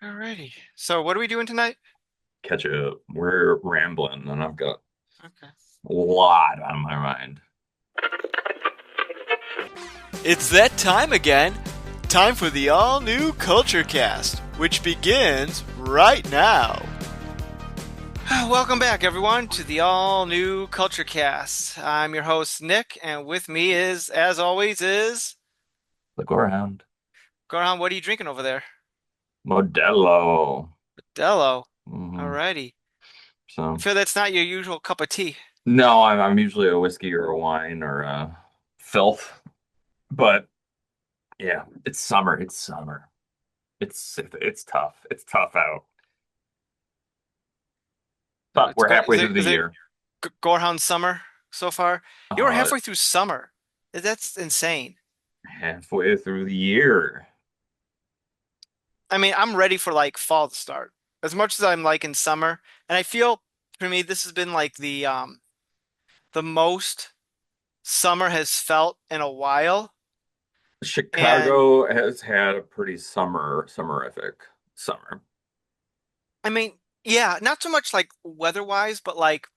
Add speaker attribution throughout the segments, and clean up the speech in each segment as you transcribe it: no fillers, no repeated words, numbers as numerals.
Speaker 1: Alrighty. So what are we doing tonight?
Speaker 2: Catch up. We're rambling, and I've got
Speaker 1: Okay.
Speaker 2: a lot on my mind.
Speaker 1: It's that time again. Time for the all new Culture Cast, which begins right now. Welcome back, everyone, to the all new Culture Cast. I'm your host, Nick, and with me is, as always, is
Speaker 2: The Gorehound.
Speaker 1: Gorehound. What are you drinking over there?
Speaker 2: Modelo.
Speaker 1: Dello.
Speaker 2: hmm
Speaker 1: Alrighty. I
Speaker 2: So,
Speaker 1: feel that's not your usual cup of tea.
Speaker 2: no, I'm usually a whiskey or a wine or a filth. But yeah, it's summer. It's summer. It's tough. It's tough out.
Speaker 1: So
Speaker 2: But
Speaker 1: it's
Speaker 2: we're
Speaker 1: go.
Speaker 2: halfway through the
Speaker 1: Is it
Speaker 2: year.
Speaker 1: Gorehound summer so far? You were
Speaker 2: Uh,
Speaker 1: halfway through summer. That's insane.
Speaker 2: Halfway through the year.
Speaker 1: I mean, I'm ready for like fall to start. As much as I'm like in summer, and I feel for me this has been like the most summer has felt in a while. And
Speaker 2: Chicago has had a pretty summerific summer.
Speaker 1: I mean, yeah, not so much like weather-wise, but like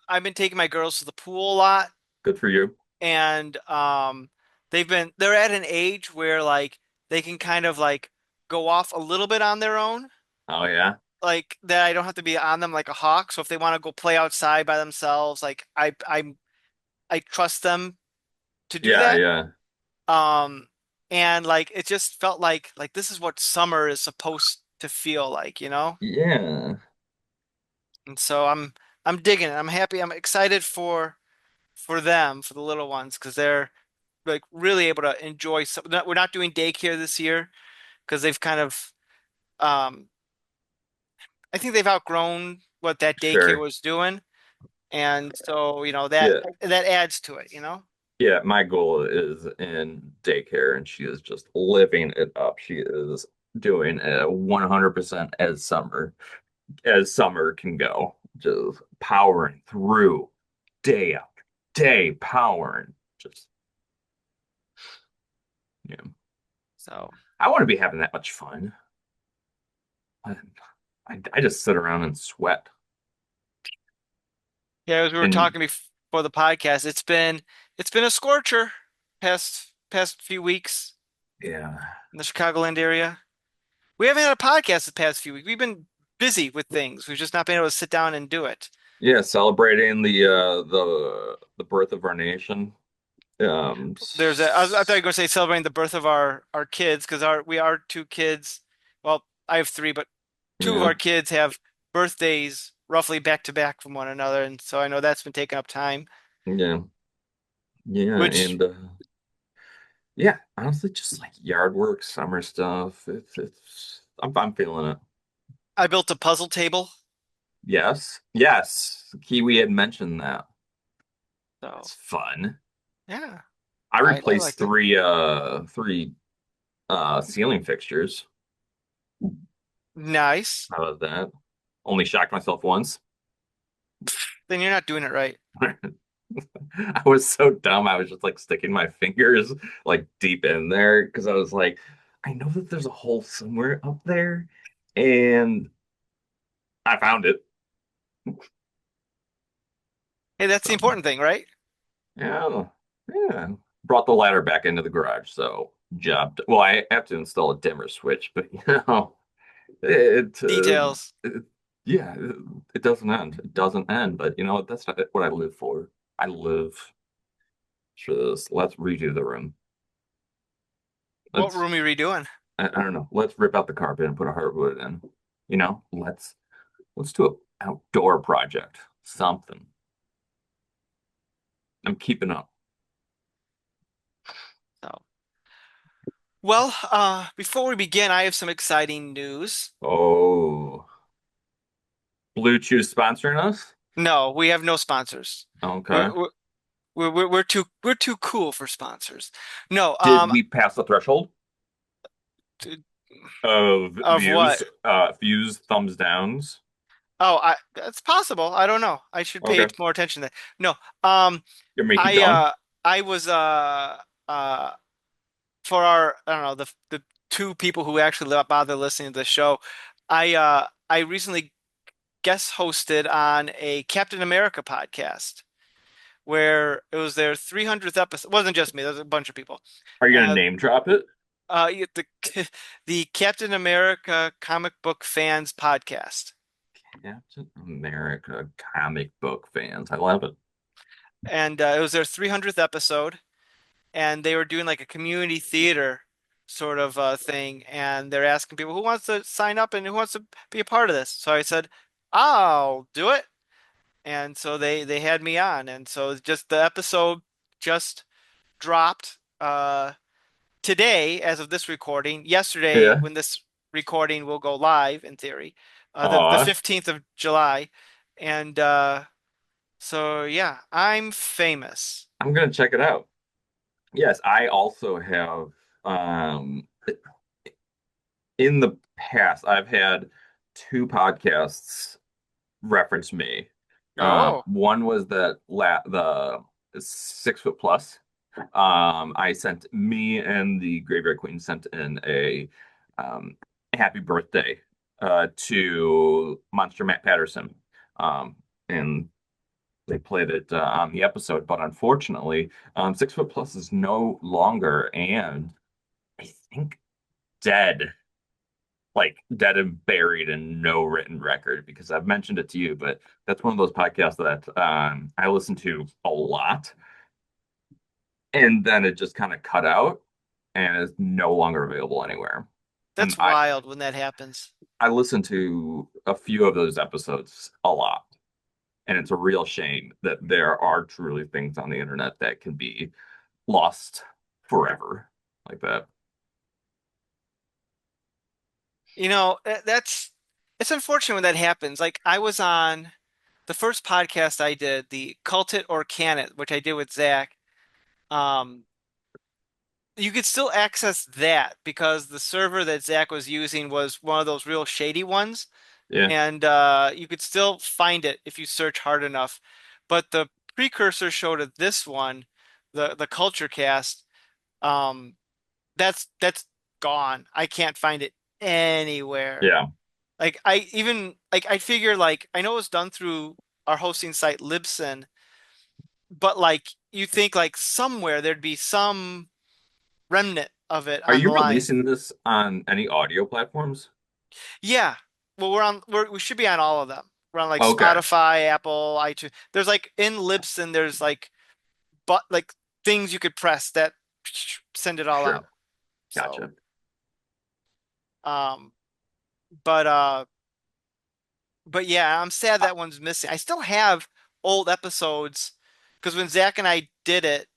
Speaker 1: I've been taking my girls to the pool a lot
Speaker 2: Good for you.
Speaker 1: and they're at an age where like they can kind of like go off a little bit on their own.
Speaker 2: Oh yeah.
Speaker 1: Like that I don't have to be on them like a hawk. So if they want to go play outside by themselves, like I trust them to do
Speaker 2: Yeah,
Speaker 1: that.
Speaker 2: yeah.
Speaker 1: Um, and like it just felt like this is what summer is supposed to feel like, you know?
Speaker 2: Yeah.
Speaker 1: And so I'm digging it. I'm happy. I'm excited for them, for the little ones, because they're like really able to enjoy some. We're not doing daycare this year because they've kind of I think they've outgrown what that daycare
Speaker 2: Sure.
Speaker 1: was doing. And so, that
Speaker 2: Yeah.
Speaker 1: that adds to it, you know?
Speaker 2: Yeah, my goal is in daycare and she is just living it up. She is doing a 100% as summer can go. Just powering through day after day, powering. Just yeah.
Speaker 1: So
Speaker 2: I want to be having that much fun. I, I just sit around and sweat.
Speaker 1: yeah, as we were
Speaker 2: And
Speaker 1: talking before the podcast, it's been a scorcher past few weeks
Speaker 2: yeah.
Speaker 1: in the Chicagoland area. We haven't had a podcast the past few weeks. We've been busy with things. We've just not been able to sit down and do it.
Speaker 2: Yeah, celebrating the birth of our nation.
Speaker 1: I thought you were going to say celebrating the birth of our kids because we are two kids. Well, I have three, but two of
Speaker 2: Yeah,
Speaker 1: our kids have birthdays roughly back to back from one another, and so I know that's been taking up time.
Speaker 2: yeah, yeah,
Speaker 1: Which
Speaker 2: and yeah, honestly, just like yard work, summer stuff. I'm feeling it.
Speaker 1: I built a puzzle table,
Speaker 2: Yes, yes. Kiwi had mentioned that.
Speaker 1: so
Speaker 2: That's fun.
Speaker 1: yeah,
Speaker 2: I
Speaker 1: I
Speaker 2: replaced
Speaker 1: liked it.
Speaker 2: three ceiling fixtures.
Speaker 1: Nice.
Speaker 2: How about that? Only shocked myself once.
Speaker 1: Then you're not doing it right.
Speaker 2: I was so dumb. I was just like sticking my fingers like deep in there because I was like, I know that there's a hole somewhere up there, and I found it.
Speaker 1: Hey, that's the
Speaker 2: So
Speaker 1: important thing, right?
Speaker 2: yeah, yeah. Brought the ladder back into the garage, so well, I have to install a dimmer switch, but it,
Speaker 1: Details.
Speaker 2: yeah, it doesn't end. It doesn't end. But you know what? That's not what I live for. I live for this. Let's redo the room.
Speaker 1: What
Speaker 2: Let's
Speaker 1: room are you redoing?
Speaker 2: I don't know. Let's rip out the carpet and put a hardwood in. Let's do an outdoor project. Something. I'm keeping up.
Speaker 1: So, well, before we begin, I have some exciting news.
Speaker 2: Oh, Blue Chew sponsoring us?
Speaker 1: No, we have no sponsors.
Speaker 2: Okay.
Speaker 1: We're we're too cool for sponsors. No,
Speaker 2: Did we pass the threshold
Speaker 1: t-
Speaker 2: of
Speaker 1: of what?
Speaker 2: views, thumbs downs?
Speaker 1: Oh, that's possible. I don't know. I should pay
Speaker 2: Okay.
Speaker 1: more attention to that. No, um,
Speaker 2: You may keep
Speaker 1: I
Speaker 2: going.
Speaker 1: uh, I was uh for our I don't know the two people who actually bother listening to the show. I recently guest hosted on a Captain America podcast where it was their 300th episode. It wasn't just me, there was a bunch of people.
Speaker 2: Are you gonna
Speaker 1: Uh,
Speaker 2: name drop it?
Speaker 1: the the Captain America comic book fans podcast.
Speaker 2: Captain America comic book fans. I love it.
Speaker 1: And it was their 300th episode, and they were doing like a community theater sort of thing, and they're asking people who wants to sign up and who wants to be a part of this. So I said, I'll do it. And so they had me on, and so just the episode just dropped today as of this recording. Yesterday,
Speaker 2: Yeah.
Speaker 1: when this recording will go live in theory, the
Speaker 2: Aw,
Speaker 1: 15th of July, and so yeah, I'm famous.
Speaker 2: I'm gonna check it out. Yes, I also have um in the past I've had two podcasts reference me.
Speaker 1: Oh,
Speaker 2: One was the 6 foot plus. I sent me and the Graveyard Queen sent in a happy birthday to Monster Matt Patterson. And they played it on the episode, but unfortunately, 6 foot plus is no longer, and I think dead, like dead and buried and no written record, because I've mentioned it to you, but that's one of those podcasts that I listen to a lot, and then it just kind of cut out and is no longer available anywhere. And
Speaker 1: that's wild when that happens.
Speaker 2: I listen to a few of those episodes a lot. And it's a real shame that there are truly things on the internet that can be lost forever like that.
Speaker 1: You know, that's it's unfortunate when that happens. Like I was on the first podcast I did, the Cult It or Can It, which I did with Zach. Um, you could still access that because the server that Zach was using was one of those real shady ones,
Speaker 2: Yeah,
Speaker 1: and you could still find it if you search hard enough. But the precursor show to this one, the Culture Cast, um, that's gone. I can't find it anywhere.
Speaker 2: yeah.
Speaker 1: Like I even like I figure like I know it's done through our hosting site Libsyn, but like you think like somewhere there'd be some remnant of it
Speaker 2: Are
Speaker 1: on
Speaker 2: you
Speaker 1: the line.
Speaker 2: releasing this on any audio platforms?
Speaker 1: Yeah. Well, we should be on all of them. We're on like
Speaker 2: Okay,
Speaker 1: Spotify, Apple, iTunes. There's like in Libsyn there's like things you could press that send it all
Speaker 2: sure.
Speaker 1: out. So,
Speaker 2: Gotcha.
Speaker 1: um but yeah, I'm sad
Speaker 2: Uh,
Speaker 1: that one's missing. I still have old episodes because when Zach and I did it,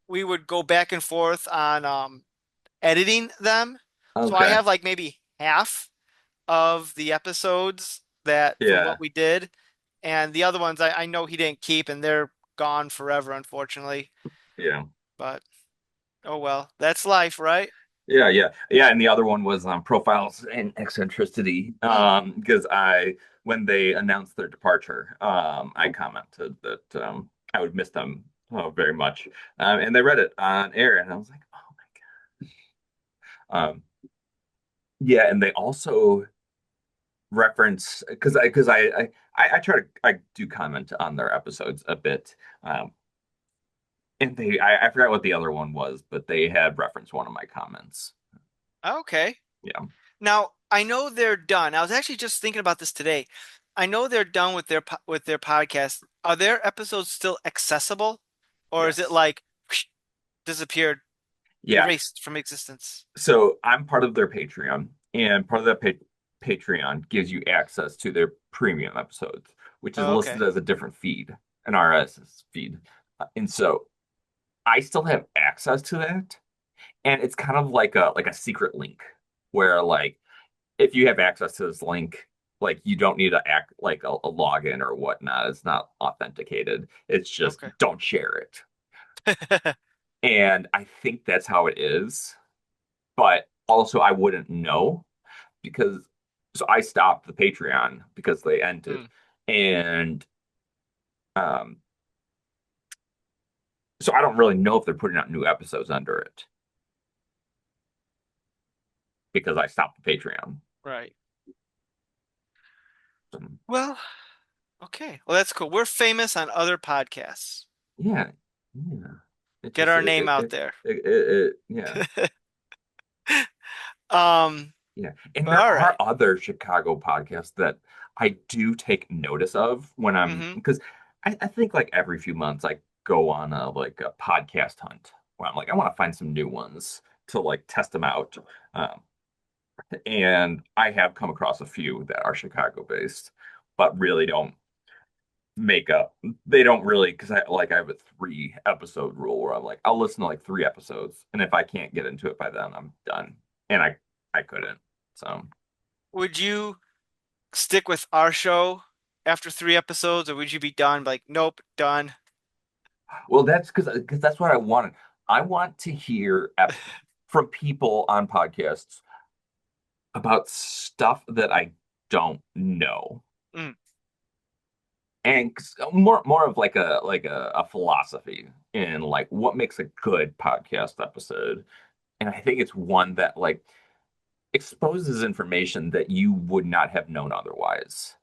Speaker 1: we would go back and forth on editing them. So I
Speaker 2: okay.
Speaker 1: have like maybe half of the episodes that from
Speaker 2: Yeah,
Speaker 1: what we did, and the other ones I know he didn't keep, and they're gone forever, unfortunately.
Speaker 2: yeah.
Speaker 1: But oh well, that's life, right?
Speaker 2: Yeah, yeah, yeah. And the other one was profiles and eccentricity.
Speaker 1: Hmm.
Speaker 2: Because when they announced their departure, I commented that I would miss them very much. And they read it on air, and I was like, oh my God. Yeah, and they also reference because I try to I do comment on their episodes a bit. And I forgot what the other one was, but they had referenced one of my comments.
Speaker 1: Okay.
Speaker 2: Yeah.
Speaker 1: Now, I know they're done. I was actually just thinking about this today. I know they're done with with their podcast. Are their episodes still accessible, or is it
Speaker 2: Yes.
Speaker 1: like disappeared,
Speaker 2: Yeah.
Speaker 1: erased from existence?
Speaker 2: So I'm part of their Patreon, and part of that Patreon gives you access to their premium episodes, which is
Speaker 1: Oh,
Speaker 2: listed
Speaker 1: okay.
Speaker 2: as a different feed, an RSS feed. And so I still have access to that, and it's kind of like a secret link where like if you have access to this link, like you don't need to act like a login or whatnot. It's not authenticated. It's just
Speaker 1: Okay.
Speaker 2: don't share it. And I think that's how it is. But also I wouldn't know because so I stopped the Patreon because they ended.
Speaker 1: Hmm.
Speaker 2: And um so I don't really know if they're putting out new episodes under it. because I stopped the Patreon.
Speaker 1: Right.
Speaker 2: So,
Speaker 1: Well, okay. Well, that's cool. We're famous on other podcasts.
Speaker 2: yeah, yeah. It
Speaker 1: Get
Speaker 2: just
Speaker 1: our name out there.
Speaker 2: yeah.
Speaker 1: Um,
Speaker 2: Yeah. And there
Speaker 1: all
Speaker 2: are
Speaker 1: right.
Speaker 2: other Chicago podcasts that I do take notice of when I'm
Speaker 1: Mm-hmm.
Speaker 2: because I think like every few months I go on a podcast hunt where I'm like, I want to find some new ones to like test them out. Um, and I have come across a few that are Chicago based, but really don't make up. They don't really because I have a 3 episode rule where I'm like, I'll listen to like 3 episodes, and if I can't get into it by then, I'm done. And I couldn't. So.
Speaker 1: Would you stick with our show after 3 episodes, or would you be done? Like, nope, done.
Speaker 2: Well, that's because that's what I wanted. I want to hear from people on podcasts about stuff that I don't know,
Speaker 1: Mm.
Speaker 2: and more of like a philosophy in like what makes a good podcast episode. And I think it's one that like exposes information that you would not have known otherwise.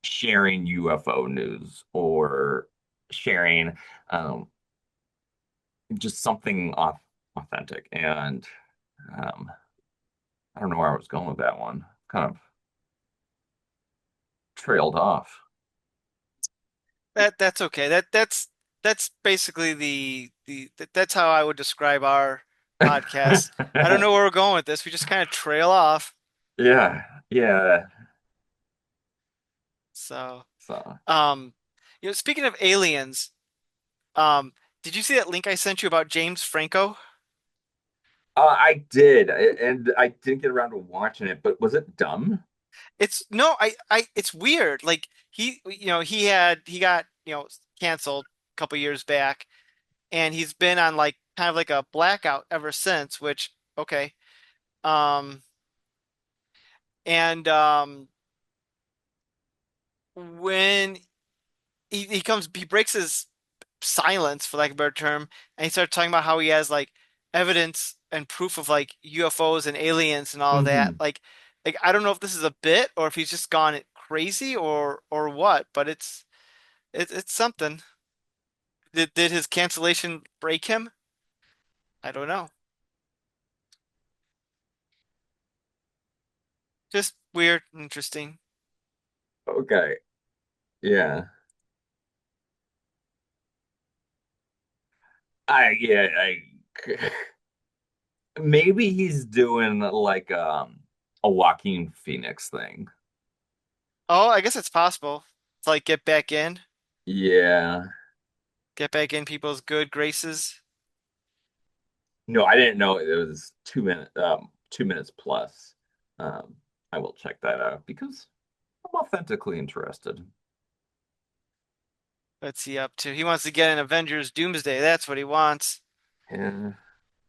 Speaker 2: Sharing UFO news or sharing um, just something authentic. And um, I don't know where I was going with that one. Kind of trailed off.
Speaker 1: That's okay. That's basically that's how I would describe our podcast. I don't know where we're going with this. We just kind of trail off.
Speaker 2: Yeah, yeah.
Speaker 1: So,
Speaker 2: So
Speaker 1: um, speaking of aliens, um, did you see that link I sent you about James Franco?
Speaker 2: I did, and I didn't get around to watching it, but was it dumb?
Speaker 1: It's no, it's weird. Like he got, canceled a couple years back, and he's been on like kind of like a blackout ever since, which, okay. Um, and when he breaks his silence, for lack of a better term, and he starts talking about how he has like evidence and proof of like UFOs and aliens and all of that.
Speaker 2: Hmm.
Speaker 1: Like I don't know if this is a bit or if he's just gone crazy or what, but it's something. Did his cancellation break him? I don't know. Just weird, interesting.
Speaker 2: Okay. Yeah. I maybe he's doing like a Joaquin Phoenix thing.
Speaker 1: Oh, I guess it's possible to like
Speaker 2: Yeah.
Speaker 1: get back in people's good graces.
Speaker 2: No, I didn't know it was 2 minutes plus. Um, I will check that out because I'm authentically interested.
Speaker 1: What's he up to? He wants to get in Avengers Doomsday. That's what he wants.
Speaker 2: Yeah,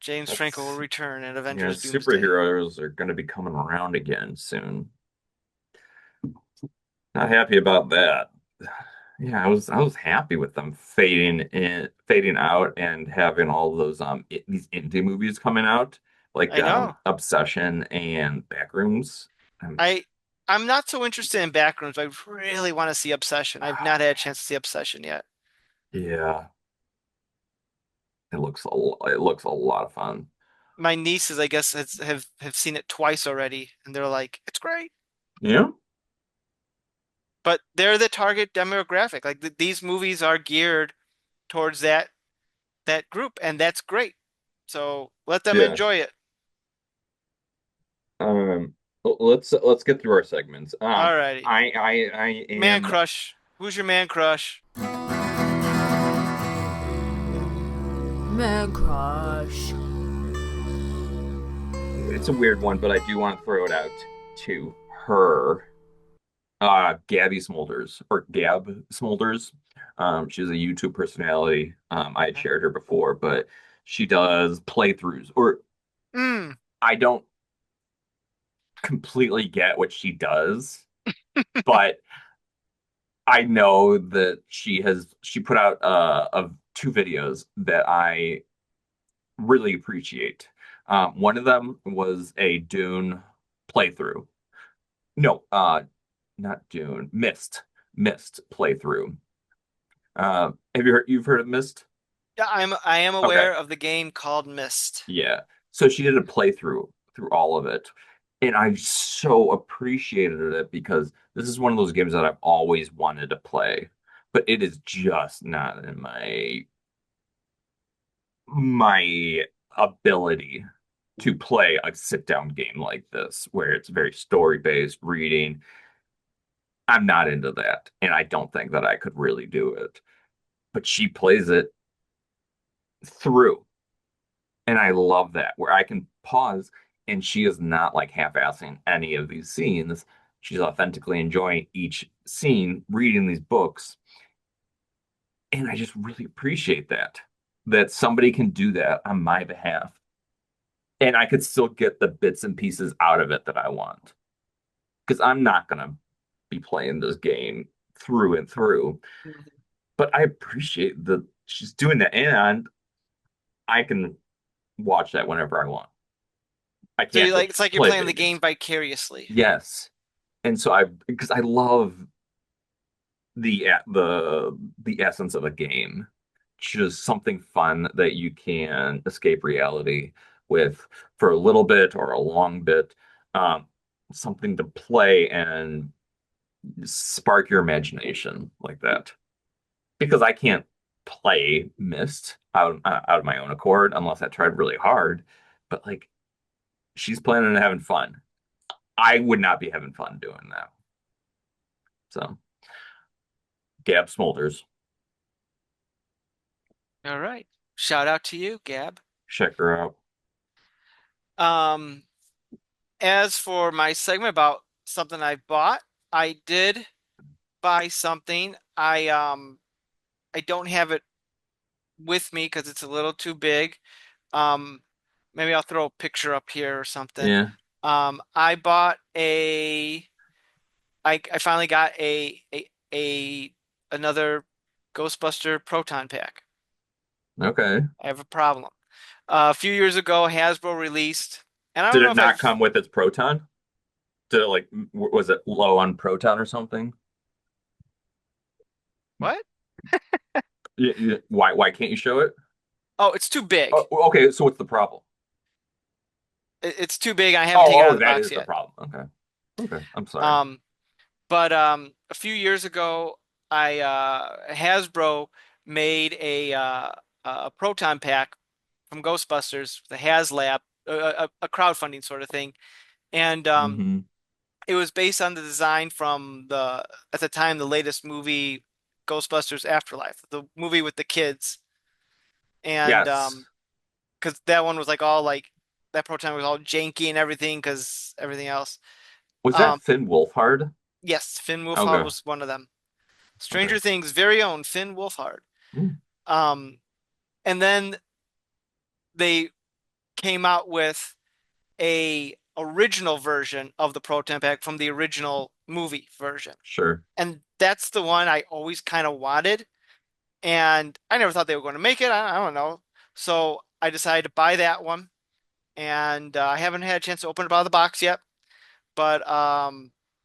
Speaker 1: James Franco will
Speaker 2: that's
Speaker 1: return in
Speaker 2: yeah,
Speaker 1: Avengers Doomsday.
Speaker 2: superheroes are going to be coming around again soon. Not happy about that. Yeah, I was happy with them fading out and having all those these indie movies coming out like
Speaker 1: I know.
Speaker 2: Obsession and Backrooms. Um,
Speaker 1: I I'm not so interested in Backrooms. I really want to see Obsession. I've not had a chance to see Obsession yet.
Speaker 2: yeah, it looks a lot of fun.
Speaker 1: My nieces, I guess, have seen it twice already, and they're like, "It's great."
Speaker 2: Yeah,
Speaker 1: But they're the target demographic. Like these movies are geared towards that group, and that's great. So let them
Speaker 2: yeah.
Speaker 1: enjoy it.
Speaker 2: Let's get through our segments.
Speaker 1: Alrighty.
Speaker 2: I
Speaker 1: Man
Speaker 2: am.
Speaker 1: crush. Who's your man crush?
Speaker 3: Man crush.
Speaker 2: It's a weird one, but I do want to throw it out to her. Gabby Smulders or Gab Smulders. She's a YouTube personality. I had
Speaker 1: Okay.
Speaker 2: shared her before, but she does playthroughs, or
Speaker 1: Mm.
Speaker 2: I don't completely get what she does, but I know that she put out of 2 videos that I really appreciate. One of them was a Dune playthrough. No, not Dune, Mist playthrough. You've heard of Mist?
Speaker 1: Yeah, I am
Speaker 2: Okay.
Speaker 1: aware of the game called Myst.
Speaker 2: Yeah. So she did a playthrough through all of it. And I so appreciated it because this is one of those games that I've always wanted to play, but it is just not in my ability to play a sit down game like this where it's very story based reading. I'm not into that, and I don't think that I could really do it. But she plays it through. And I love that where I can pause and she is not like half-assing any of these scenes. She's authentically enjoying each scene, reading these books. And I just really appreciate that somebody can do that on my behalf. And I could still get the bits and pieces out of it that I want. Because I'm not going to be playing this game through and through.
Speaker 1: Mhm.
Speaker 2: But I appreciate that she's doing that. And I can watch that whenever I want. I
Speaker 1: So you
Speaker 2: can't
Speaker 1: like
Speaker 2: just
Speaker 1: it's like you're
Speaker 2: play
Speaker 1: playing
Speaker 2: video
Speaker 1: the game
Speaker 2: games.
Speaker 1: vicariously.
Speaker 2: Yes. And so because I love the essence of a game, just something fun that you can escape reality with for a little bit or a long bit, um, something to play and spark your imagination like that. Because I can't play Myst out of my own accord unless I tried really hard. But like she's planning on having fun. I would not be having fun doing that. So. Gab Smolders.
Speaker 1: All right. Shout out to you, Gab.
Speaker 2: Check her out.
Speaker 1: Um, as for my segment about something I bought, I did buy something. I don't have it with me because it's a little too big. Um, maybe I'll throw a picture up here or something.
Speaker 2: Yeah.
Speaker 1: I bought I finally got a another Ghostbuster Proton Pack.
Speaker 2: Okay.
Speaker 1: I have a problem. A few years ago, Hasbro released, and I
Speaker 2: Did
Speaker 1: don't know
Speaker 2: it
Speaker 1: if
Speaker 2: not
Speaker 1: I've
Speaker 2: come with its proton? Did it like was it low on proton or something?
Speaker 1: what?
Speaker 2: Why can't you show it?
Speaker 1: Oh, it's too big.
Speaker 2: Oh, okay. So what's the problem?
Speaker 1: It's too big. I haven't taken it out
Speaker 2: Oh,
Speaker 1: of the
Speaker 2: that
Speaker 1: box
Speaker 2: is the
Speaker 1: yet.
Speaker 2: problem. Okay. Okay. I'm sorry.
Speaker 1: Um, but a few years ago, I Hasbro made a proton pack from Ghostbusters, the HasLab, a crowdfunding sort of thing, and
Speaker 2: Hmm.
Speaker 1: it was based on the design from the at the time the latest movie Ghostbusters Afterlife, the movie with the kids, and
Speaker 2: Yes.
Speaker 1: because that one was like all like that proton was all janky and everything because everything else.
Speaker 2: Was that
Speaker 1: Um,
Speaker 2: Finn Wolfhard?
Speaker 1: yes, Finn Wolfhard
Speaker 2: Okay.
Speaker 1: was one of them.
Speaker 2: Okay.
Speaker 1: Stranger Things' very own Finn Wolfhard.
Speaker 2: Mm.
Speaker 1: Um, and then they came out with a original version of the proton pack from the original movie version.
Speaker 2: Sure.
Speaker 1: And that's the one I always kind of wanted. And I never thought they were going to make it. I don't know. So I decided to buy that one. And I haven't had a chance to open it out of the box yet. But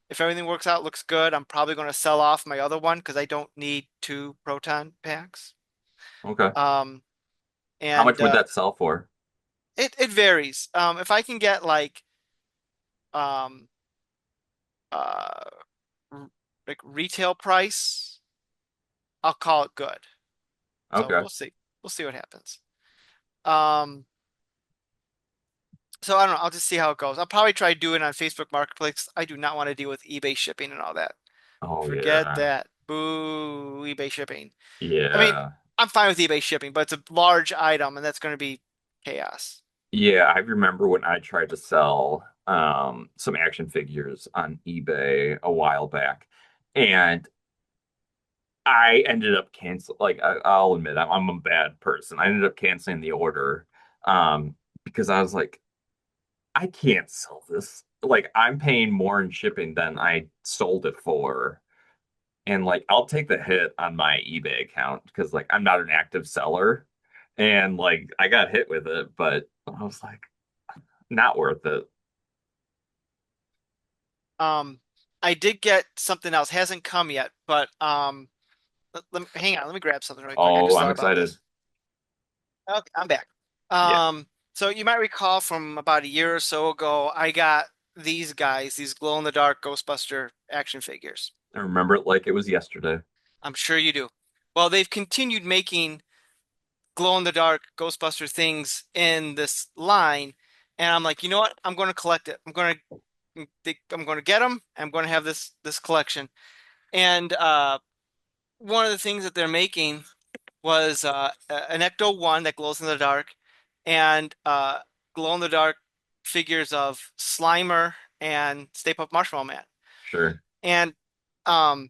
Speaker 1: if everything works out, looks good, I'm probably going to sell off my other one because I don't need two proton packs.
Speaker 2: Okay.
Speaker 1: Um,
Speaker 2: How much
Speaker 1: and
Speaker 2: would that sell for?
Speaker 1: it varies. If I can get um, uh, like retail price, I'll call it good. So
Speaker 2: Okay.
Speaker 1: we'll see. We'll see what happens. Um, so I don't know. I'll just see how it goes. I'll probably try to do it on Facebook Marketplace. I do not want to deal with eBay shipping and all that.
Speaker 2: Oh
Speaker 1: Forget
Speaker 2: yeah.
Speaker 1: that. Boo, eBay shipping. I mean,
Speaker 2: Yeah.
Speaker 1: I'm fine with eBay shipping, but it's a large item and that's going to be chaos.
Speaker 2: Yeah, I remember when I tried to sell some action figures on eBay a while back, and I ended up I'll admit I'm a bad person. I ended up canceling the order because I was like, I can't sell this. Like I'm paying more in shipping than I sold it for. And like I'll take the hit on my eBay account because like I'm not an active seller. And like I got hit with it, but I was like, not worth it.
Speaker 1: Um, I did get something else. Hasn't come yet, but hang on. Let me grab something really quick. I
Speaker 2: Oh,
Speaker 1: just
Speaker 2: I'm
Speaker 1: thought about
Speaker 2: excited.
Speaker 1: this. Okay, I'm back.
Speaker 2: Yeah,
Speaker 1: So you might recall from about a year or so ago, I got these guys, these glow-in-the-dark Ghostbuster action figures.
Speaker 2: I remember it like it was yesterday.
Speaker 1: I'm sure you do. Well, they've continued making glow-in-the-dark Ghostbuster things in this line, and I'm like, you know what? I'm going to collect it. I'm going to get them. I'm going to have this collection. And one of the things that they're making was an Ecto One that glows in the dark, and glow in the dark figures of Slimer and Stay Puft Marshmallow Man.
Speaker 2: Sure.
Speaker 1: And um,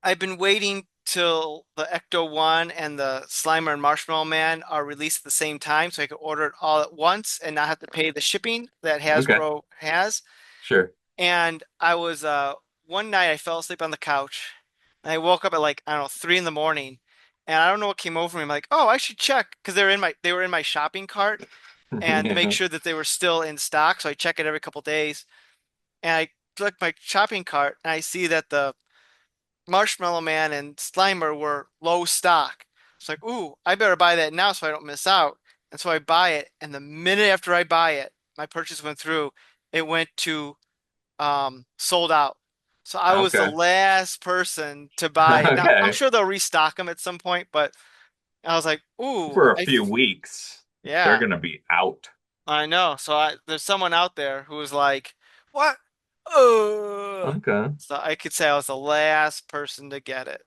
Speaker 1: I've been waiting till the Ecto One and the Slimer and Marshmallow Man are released at the same time, so I can order it all at once and not have to pay the shipping that
Speaker 2: Okay.
Speaker 1: Hasbro has.
Speaker 2: Sure.
Speaker 1: And I was one night I fell asleep on the couch and I woke up at like, I don't know, 3 in the morning. And I don't know what came over me. I'm like, oh, I should check because they were in my shopping cart and to make
Speaker 2: Yeah.
Speaker 1: sure that they were still in stock. So I check it every couple days. And I click my shopping cart and I see that the Marshmallow Man and Slimer were low stock. It's like, ooh, I better buy that now so I don't miss out. And so I buy it. And the minute after I buy it, my purchase went through. It went to sold out. So I was the
Speaker 2: Okay.
Speaker 1: last person to buy it. Now I'm
Speaker 2: Okay.
Speaker 1: sure they'll restock them at some point, but I was like, ooh,
Speaker 2: For a few weeks, they're
Speaker 1: yeah,
Speaker 2: gonna be out.
Speaker 1: I know. So there's someone out there who was like, what? Uh,
Speaker 2: Okay.
Speaker 1: so I could say I was the last person to get it.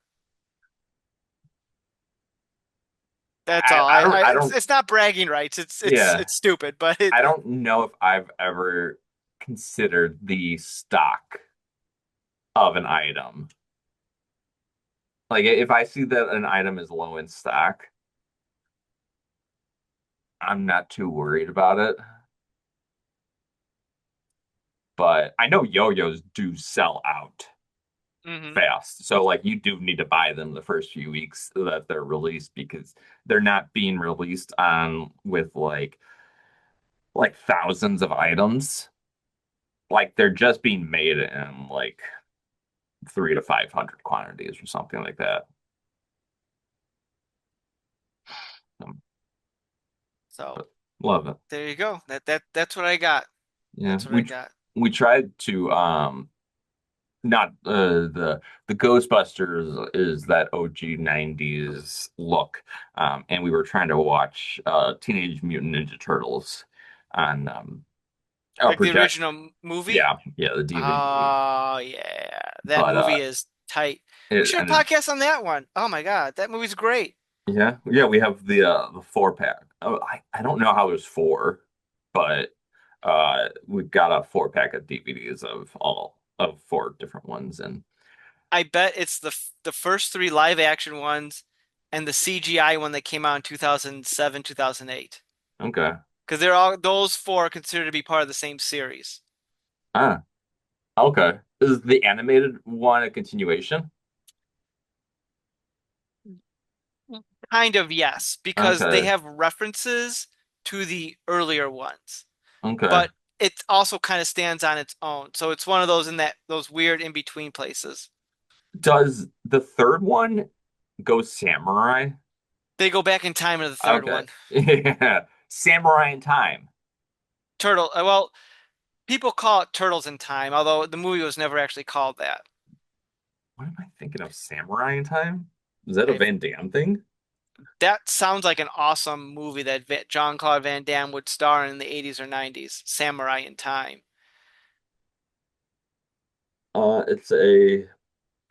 Speaker 1: That's all.
Speaker 2: I don't,
Speaker 1: It's not bragging rights.
Speaker 2: yeah.
Speaker 1: It's stupid, but it
Speaker 2: I don't know if I've ever considered the stock of an item. Like if I see that an item is low in stock, I'm not too worried about it. But I know yo-yos do sell out
Speaker 1: hmm
Speaker 2: fast. So like you do need to buy them the first few weeks that they're released because they're not being released on with like thousands of items. Like they're just being made in like 3 to 500 quantities or something like that.
Speaker 1: So
Speaker 2: But love it.
Speaker 1: there you go. That's what I got.
Speaker 2: Yeah,
Speaker 1: That's what I got.
Speaker 2: we tried to not the Ghostbusters is that OG 90s look. And we were trying to watch Teenage Mutant Ninja Turtles on a
Speaker 1: Like the
Speaker 2: project.
Speaker 1: original movie.
Speaker 2: Yeah, yeah, the DVD.
Speaker 1: Oh yeah, that
Speaker 2: But
Speaker 1: movie is tight. We
Speaker 2: it
Speaker 1: should
Speaker 2: ended.
Speaker 1: podcast on that one. Oh my God, that movie's great.
Speaker 2: Yeah, yeah, we have the 4 pack. Oh, I don't know how there's four, but we got a 4 pack of DVDs of all of four different ones, and
Speaker 1: I bet it's the first three live action ones and the CGI one that came out in 2007, 2008.
Speaker 2: okay.
Speaker 1: Because they're all those four are considered to be part of the same series.
Speaker 2: Ah, okay. Is the animated one a continuation?
Speaker 1: Kind of, yes, because they
Speaker 2: Okay,
Speaker 1: have references to the earlier ones,
Speaker 2: okay.
Speaker 1: but it also kind of stands on its own. So it's one of those in that those weird in between places.
Speaker 2: Does the third one go samurai?
Speaker 1: They go back in time to the third
Speaker 2: Okay.
Speaker 1: one.
Speaker 2: Yeah. Samurai in time.
Speaker 1: Well, people call it Turtles in Time, although the movie was never actually called that.
Speaker 2: What am I thinking of? Samurai in time? Is that a
Speaker 1: I,
Speaker 2: Van Damme thing?
Speaker 1: that sounds like an awesome movie that Jean-Claude Van Damme would star in the 80s or 90s, Samurai in Time.
Speaker 2: It's a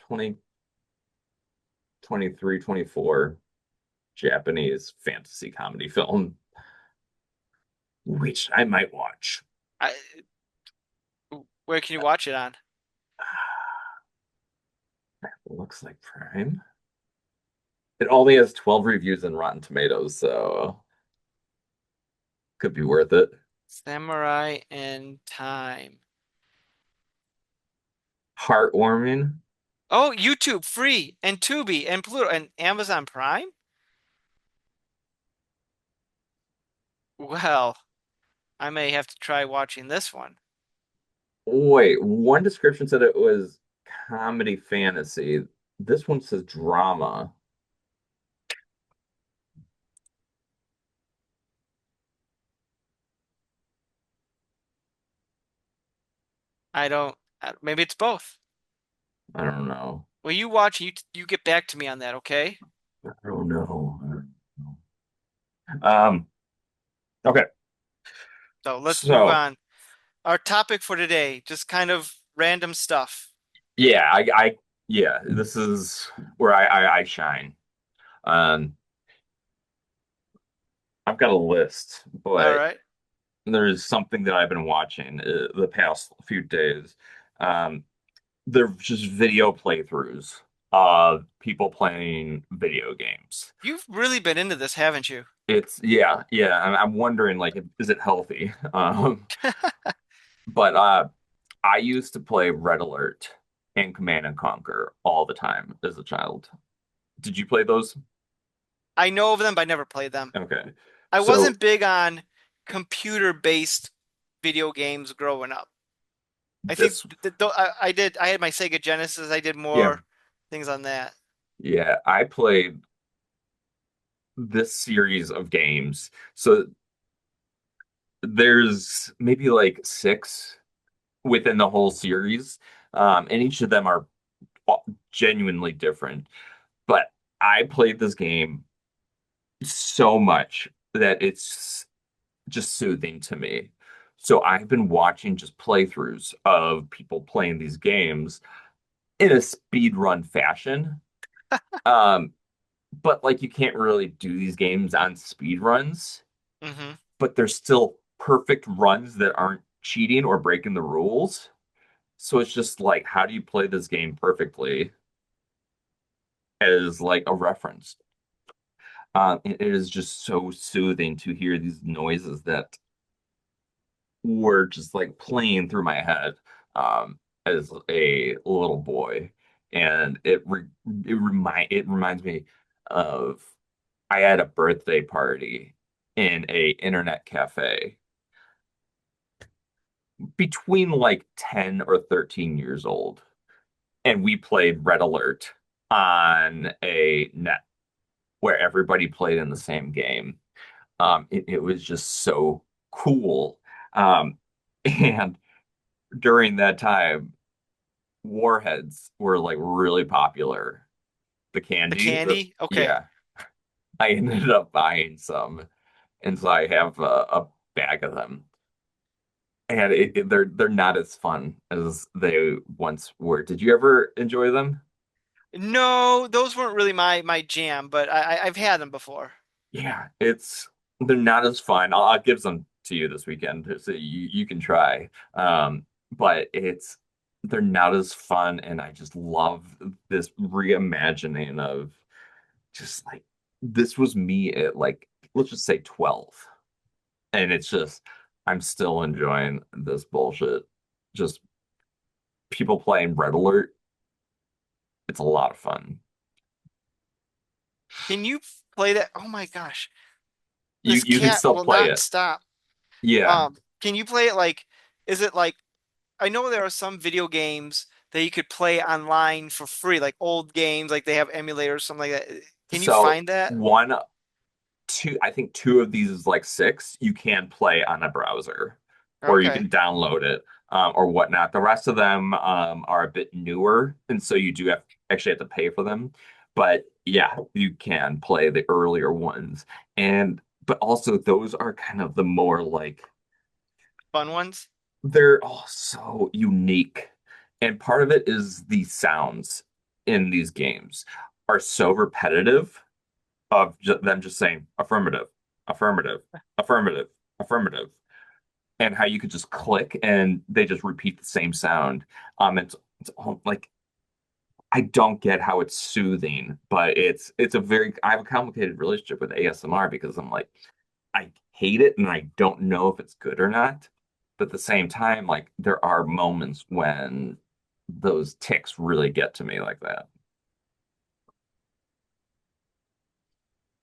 Speaker 2: 2023, 24 Japanese fantasy comedy film, which I might watch.
Speaker 1: I, where can you watch it on?
Speaker 2: Looks like Prime. It only has 12 reviews in Rotten Tomatoes, so could be worth it.
Speaker 1: Samurai in Time.
Speaker 2: Heartwarming.
Speaker 1: Oh, YouTube free and Tubi and Pluto and Amazon Prime? Well, I may have to try watching this one.
Speaker 2: Wait, one description said it was comedy fantasy. This one says drama.
Speaker 1: I don't. Maybe it's both.
Speaker 2: I don't know.
Speaker 1: Well, you watch. You get back to me on that, okay?
Speaker 2: I don't know. I don't know. Okay.
Speaker 1: So let's move
Speaker 2: So
Speaker 1: on. Our topic for today, just kind of random stuff.
Speaker 2: yeah, yeah, this is where I shine. Um, I've got a list,
Speaker 1: All
Speaker 2: but
Speaker 1: right.
Speaker 2: there's something that I've been watching the past few days. Um, they're just video playthroughs of people playing video games.
Speaker 1: You've really been into this, haven't you?
Speaker 2: It's yeah. I'm wondering like, is it healthy? But I used to play Red Alert and Command and Conquer all the time as a child. Did you play those?
Speaker 1: I know of them, but I never played them.
Speaker 2: Okay.
Speaker 1: I
Speaker 2: So
Speaker 1: wasn't big on computer-based video games growing up. I think
Speaker 2: this,
Speaker 1: I did. I had my Sega Genesis. I did
Speaker 2: yeah,
Speaker 1: more things on that.
Speaker 2: yeah, I played this series of games. So there's maybe like six within the whole series, and each of them are genuinely different. But I played this game so much that it's just soothing to me. So I've been watching just playthroughs of people playing these games in a speed run fashion. Um, but like you can't really do these games on speed runs,
Speaker 1: Hmm.
Speaker 2: but they're still perfect runs that aren't cheating or breaking the rules. So it's just like, how do you play this game perfectly as like a reference? It is just so soothing to hear these noises that were just like playing through my head as a little boy, and it reminds me of I had a birthday party in a internet cafe between like 10 or 13 years old, and we played Red Alert on a net where everybody played in the same game. It was just so cool. And during that time, warheads were like really popular. The
Speaker 1: The
Speaker 2: candy,
Speaker 1: candy. Okay.
Speaker 2: yeah, I ended up buying some, and so I have a bag of them. And they're not as fun as they once were. Did you ever enjoy them?
Speaker 1: No, those weren't really my jam, but I've had them before.
Speaker 2: Yeah, they're not as fun. I'll give some to you this weekend so you can try. But they're not as fun, and I just love this reimagining of just like this was me at like let's just say 12, and it's just I'm still enjoying this bullshit. Just people playing Red Alert. It's a lot of fun.
Speaker 1: Can you play that? Oh my gosh.
Speaker 2: You
Speaker 1: This
Speaker 2: you can
Speaker 1: cat
Speaker 2: still
Speaker 1: will
Speaker 2: play
Speaker 1: not
Speaker 2: it.
Speaker 1: stop.
Speaker 2: Yeah.
Speaker 1: Can you play it like, is it like, I know there are some video games that you could play online for free, like old games, like they have emulators, something like that. Can you
Speaker 2: So
Speaker 1: find that?
Speaker 2: one, two, I think two of these is like six. You can play on a browser, or you
Speaker 1: Okay.
Speaker 2: can download it, or whatnot. The rest of them are a bit newer, and so you do actually have to pay for them. But yeah, you can play the earlier ones, and but also those are kind of the more like
Speaker 1: Fun ones?
Speaker 2: they're all so unique. And part of it is the sounds in these games are so repetitive of them just saying affirmative, affirmative, affirmative, affirmative, and how you could just click and they just repeat the same sound. It's all like I don't get how it's soothing, but it's a very I have a complicated relationship with ASMR because I'm like I hate it and I don't know if it's good or not. But at the same time, like there are moments when those ticks really get to me like that.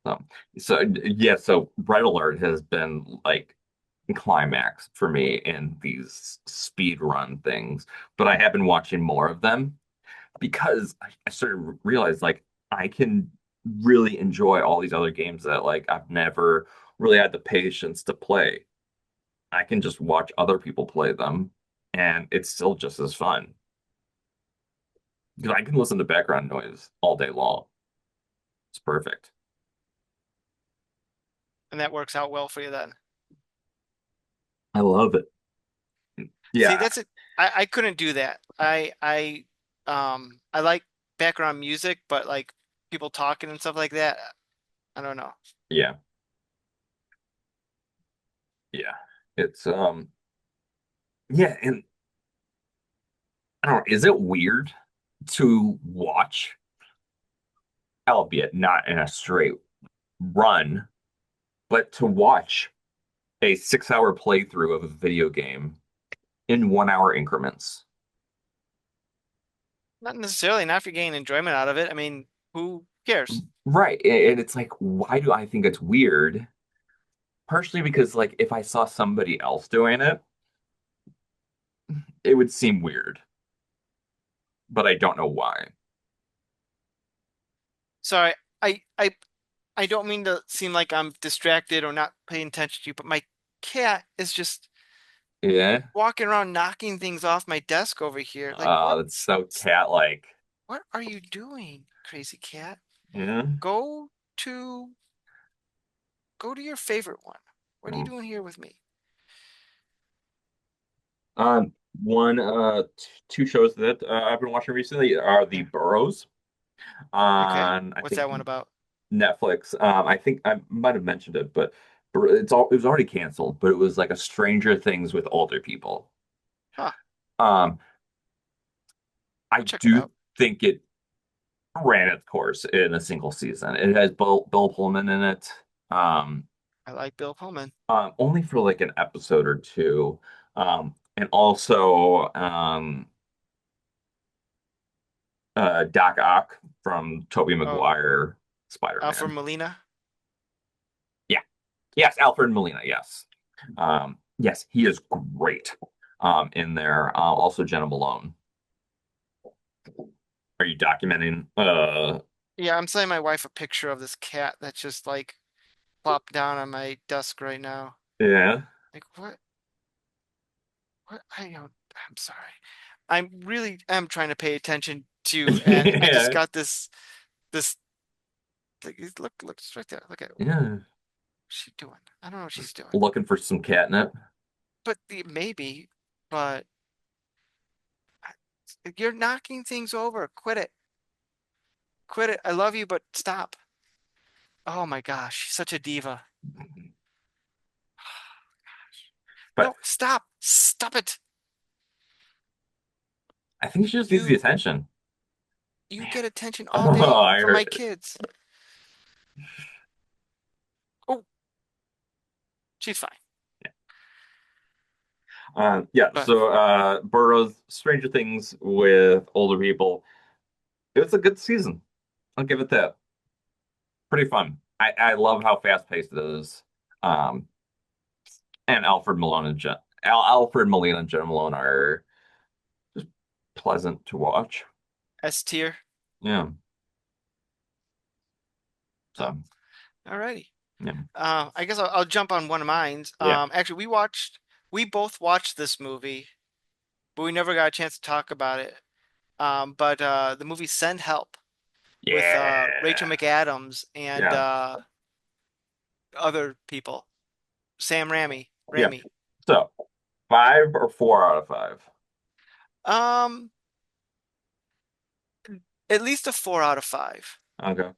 Speaker 2: So, so yeah, so Red Alert has been like climax for me in these speed run things, but I have been watching more of them because I started to realize like I can really enjoy all these other games that like I've never really had the patience to play. I can just watch other people play them and it's still just as fun because I can listen to background noise all day long. It's perfect.
Speaker 1: And that works out well for you then.
Speaker 2: I love it.
Speaker 1: See,
Speaker 2: Yeah,
Speaker 1: that's it. I couldn't do that. I like background music, but like people talking and stuff like that, I don't know.
Speaker 2: yeah, yeah. It's yeah, and I don't know, is it weird to watch, albeit not in a straight run, but to watch a 6 hour playthrough of a video game in 1 hour increments?
Speaker 1: Not necessarily, not if you're getting enjoyment out of it. I mean, who cares?
Speaker 2: Right. And it's like, why do I think it's weird? Partially because, like, if I saw somebody else doing it, it would seem weird, but I don't know why.
Speaker 1: Sorry, I I I don't mean to seem like I'm distracted or not paying attention to you, but my cat is just
Speaker 2: Yeah.
Speaker 1: walking around knocking things off my desk over here. Like,
Speaker 2: That's so cat-like.
Speaker 1: what are you doing, crazy cat?
Speaker 2: Yeah.
Speaker 1: Go to go to your favorite one. What are you
Speaker 2: Mm.
Speaker 1: doing here with me?
Speaker 2: Um, two shows that I've been watching recently are The
Speaker 1: Yeah.
Speaker 2: Burrows
Speaker 1: Okay.
Speaker 2: on, I
Speaker 1: What's
Speaker 2: think,
Speaker 1: that one about?
Speaker 2: Netflix. I think I might have mentioned it, but it was already canceled, but it was like a Stranger Things with older people.
Speaker 1: Huh.
Speaker 2: Um, I
Speaker 1: I'll check it
Speaker 2: do
Speaker 1: out.
Speaker 2: think it ran its course in a single season. It has Bill Pullman in it. Um,
Speaker 1: I like Bill Pullman.
Speaker 2: only for like an episode or two. And also Doc Ock from Tobey
Speaker 1: Oh,
Speaker 2: Maguire
Speaker 1: Alfred
Speaker 2: Spider-Man.
Speaker 1: Molina.
Speaker 2: Yeah. Yes, Alfred Molina, yes. Yes, he is great in there. Also Jenna Malone. Are you documenting
Speaker 1: Yeah, I'm sending my wife a picture of this cat that's just like plopped down on my desk right now.
Speaker 2: yeah.
Speaker 1: Like, what? I don't. I'm sorry. I'm really am trying to pay attention to, and I just
Speaker 2: Yeah.
Speaker 1: got this. Like, look, it's right there. Look at what
Speaker 2: Yeah.
Speaker 1: she's doing. I don't know what she's doing,
Speaker 2: Looking for some catnip.
Speaker 1: but maybe. But you're knocking things over. Quit it. Quit it. I love you, but stop. Oh my gosh, she's such a diva.
Speaker 2: But
Speaker 1: No, stop. Stop it.
Speaker 2: I think she just needs the
Speaker 1: You
Speaker 2: attention.
Speaker 1: you
Speaker 2: Man.
Speaker 1: get attention all
Speaker 2: Oh,
Speaker 1: day
Speaker 2: I
Speaker 1: from my
Speaker 2: heard.
Speaker 1: kids. Oh, she's fine.
Speaker 2: Yeah,
Speaker 1: But
Speaker 2: so Burroughs, Stranger Things with older people. It was a good season. I'll give it that. Pretty fun. I love how fast paced it is. Um, and Alfred Molina and Jenna Malone are just pleasant to watch.
Speaker 1: S tier.
Speaker 2: Yeah.
Speaker 1: Oh,
Speaker 2: So
Speaker 1: alrighty.
Speaker 2: yeah.
Speaker 1: I guess I'll jump on one of mine.
Speaker 2: Yeah.
Speaker 1: Actually, we both watched this movie, but we never got a chance to talk about it. But the movie Send Help with Rachel
Speaker 2: Yeah.
Speaker 1: McAdams and
Speaker 2: Yeah.
Speaker 1: other people. Sam Raimi.
Speaker 2: Yeah.
Speaker 1: Raimi.
Speaker 2: So 5 or 4 out of 5.
Speaker 1: Um, at least a 4 out of 5.
Speaker 2: Okay.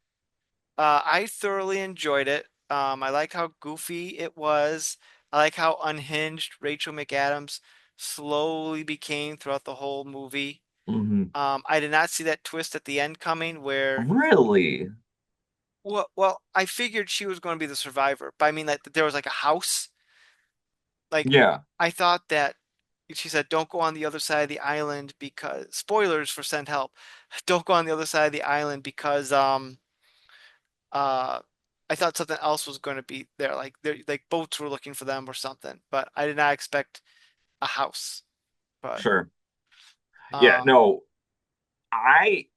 Speaker 1: I thoroughly enjoyed it. I like how goofy it was. I like how unhinged Rachel McAdams slowly became throughout the whole movie.
Speaker 2: Hmm.
Speaker 1: I did not see that twist at the end coming where,
Speaker 2: Really?
Speaker 1: well, I figured she was going to be the survivor, but I mean like there was like a house. Like
Speaker 2: Yeah.
Speaker 1: I thought that she said, "Don't go on the other side of the island because spoilers for Send Help. Don't go on the other side of the island because uh I thought something else was going to be there, like like boats were looking for them or something. But I did not expect a house. But
Speaker 2: Sure. Yeah,
Speaker 1: um,
Speaker 2: no, I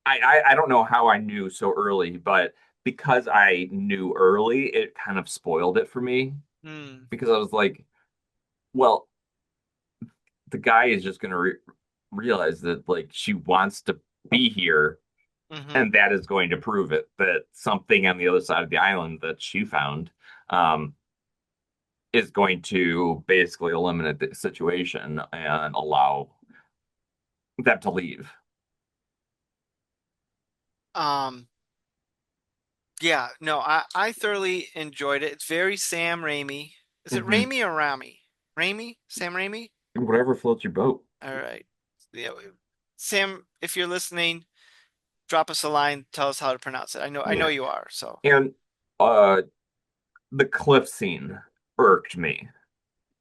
Speaker 2: I don't know how I knew so early, but because I knew early, it kind of spoiled it for me
Speaker 1: hmm,
Speaker 2: because I was like, well, the guy is just gonna realize that like she wants to be here,
Speaker 1: hmm.
Speaker 2: and that is going to prove it that something on the other side of the island that she found um, is going to basically eliminate the situation and allow them to leave.
Speaker 1: Um, yeah, no, I thoroughly enjoyed it. It's very Sam Raimi. Is it
Speaker 2: Hmm.
Speaker 1: Raimi or Rami? Raimi? Sam Raimi?
Speaker 2: Whatever floats your boat.
Speaker 1: All right. Yeah, Sam, if you're listening, drop us a line, tell us how to pronounce it. I know
Speaker 2: Yeah.
Speaker 1: you are, so
Speaker 2: And uh the cliff scene irked me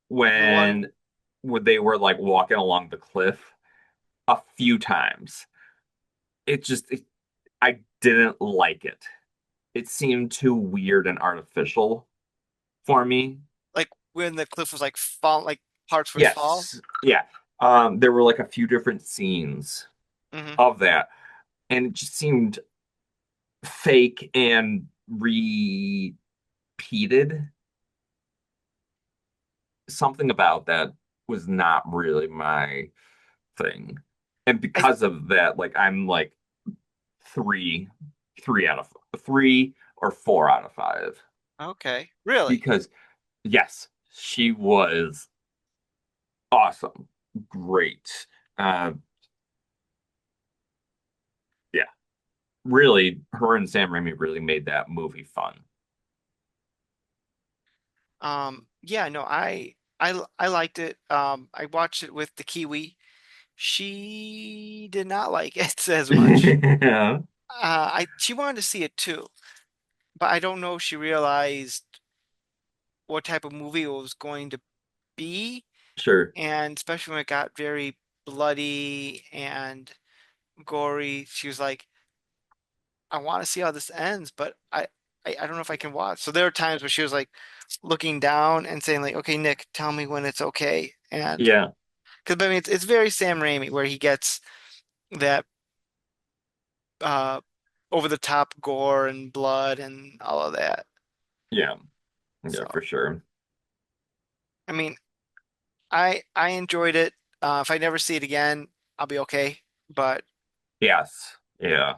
Speaker 1: the one
Speaker 2: when they were like walking along the cliff a few times. I didn't like it. It seemed too weird and artificial for me.
Speaker 1: like when the cliff was like fall, like parts would fall.
Speaker 2: Yes. Yeah. There were like a few different scenes
Speaker 1: Hmm.
Speaker 2: of that, and it just seemed fake and repeated. Something about that was not really my thing. And
Speaker 1: I
Speaker 2: because of that, like I'm like three, three out of three or four out of five.
Speaker 1: okay, really.
Speaker 2: Because yes, she was awesome, great. Uh, yeah, really, her and Sam Raimi really made that movie fun.
Speaker 1: Yeah, no, I liked it. I watched it with the Kiwi. She did not like it as much.
Speaker 2: Yeah,
Speaker 1: I she wanted to see it too, but I don't know if she realized what type of movie it was going to be,
Speaker 2: sure.
Speaker 1: and especially when it got very bloody and gory, she was like, I want to see how this ends, but I don't know if I can watch. So there were times where she was like looking down and saying like, okay, Nick, tell me when it's okay. And
Speaker 2: Yeah,
Speaker 1: because I mean it's very Sam Raimi where he gets that uh over the top gore and blood and all of that.
Speaker 2: yeah, yeah,
Speaker 1: So
Speaker 2: for sure.
Speaker 1: I mean I enjoyed it. If I never see it again, I'll be okay. But
Speaker 2: Yes, yeah,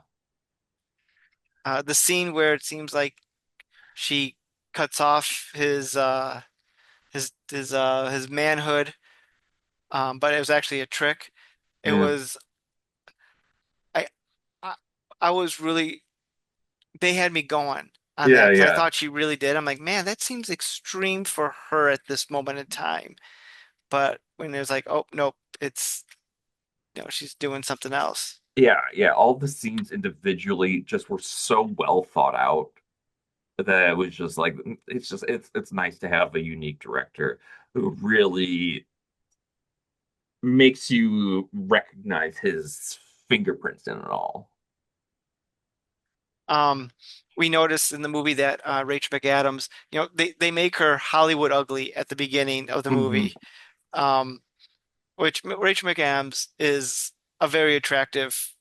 Speaker 1: the scene where it seems like she cuts off his manhood, but it was actually a trick. It
Speaker 2: yeah,
Speaker 1: was I I, I was really they had me going on that
Speaker 2: yeah,
Speaker 1: because I
Speaker 2: yeah,
Speaker 1: thought she really did. I'm like, man, that seems extreme for her at this moment in time. But when it was like, oh nope, it's she's doing something else.
Speaker 2: yeah, yeah. All the scenes individually just were so well thought out that it was just like it's nice to have a unique director who really makes you recognize his fingerprints in it all.
Speaker 1: Um, we noticed in the movie that Rachel McAdams, they make her Hollywood ugly at the beginning of the
Speaker 2: Hmm.
Speaker 1: movie, um, which Rachel McAdams is a very attractive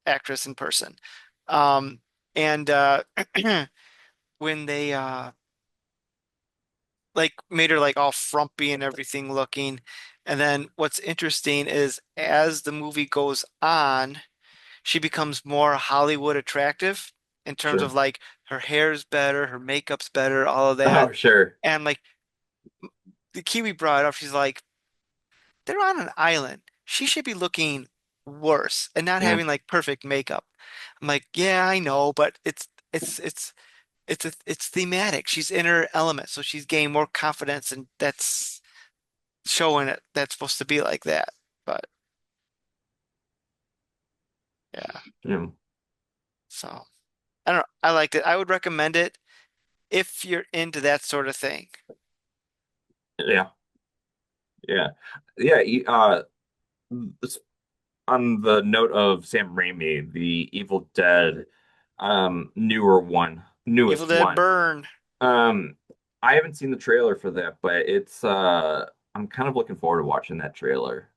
Speaker 1: actress in person. Um, and when they like made her like all frumpy and everything looking, and then what's interesting is as the movie goes on, she becomes more Hollywood attractive in terms
Speaker 2: Sure.
Speaker 1: of like her hair's better, her makeup's better, all of that.
Speaker 2: Oh, sure.
Speaker 1: And like the Kiwi brought it up, she's like, they're on an island. She should be looking worse and not
Speaker 2: Yeah,
Speaker 1: having like perfect makeup. I'm like, yeah, I know, but it's thematic. She's in her element, so she's gaining more confidence, and that's showing it that's supposed to be like that. But yeah,
Speaker 2: yeah,
Speaker 1: so I don't know. I liked it. I would recommend it if you're into that sort of thing.
Speaker 2: yeah, yeah, yeah. On the note of Sam Raimi, the Evil Dead. newer one,
Speaker 1: Evil
Speaker 2: newest
Speaker 1: Dead
Speaker 2: one.
Speaker 1: Burn.
Speaker 2: Um, I haven't seen the trailer for that, but I'm kind of looking forward to watching that trailer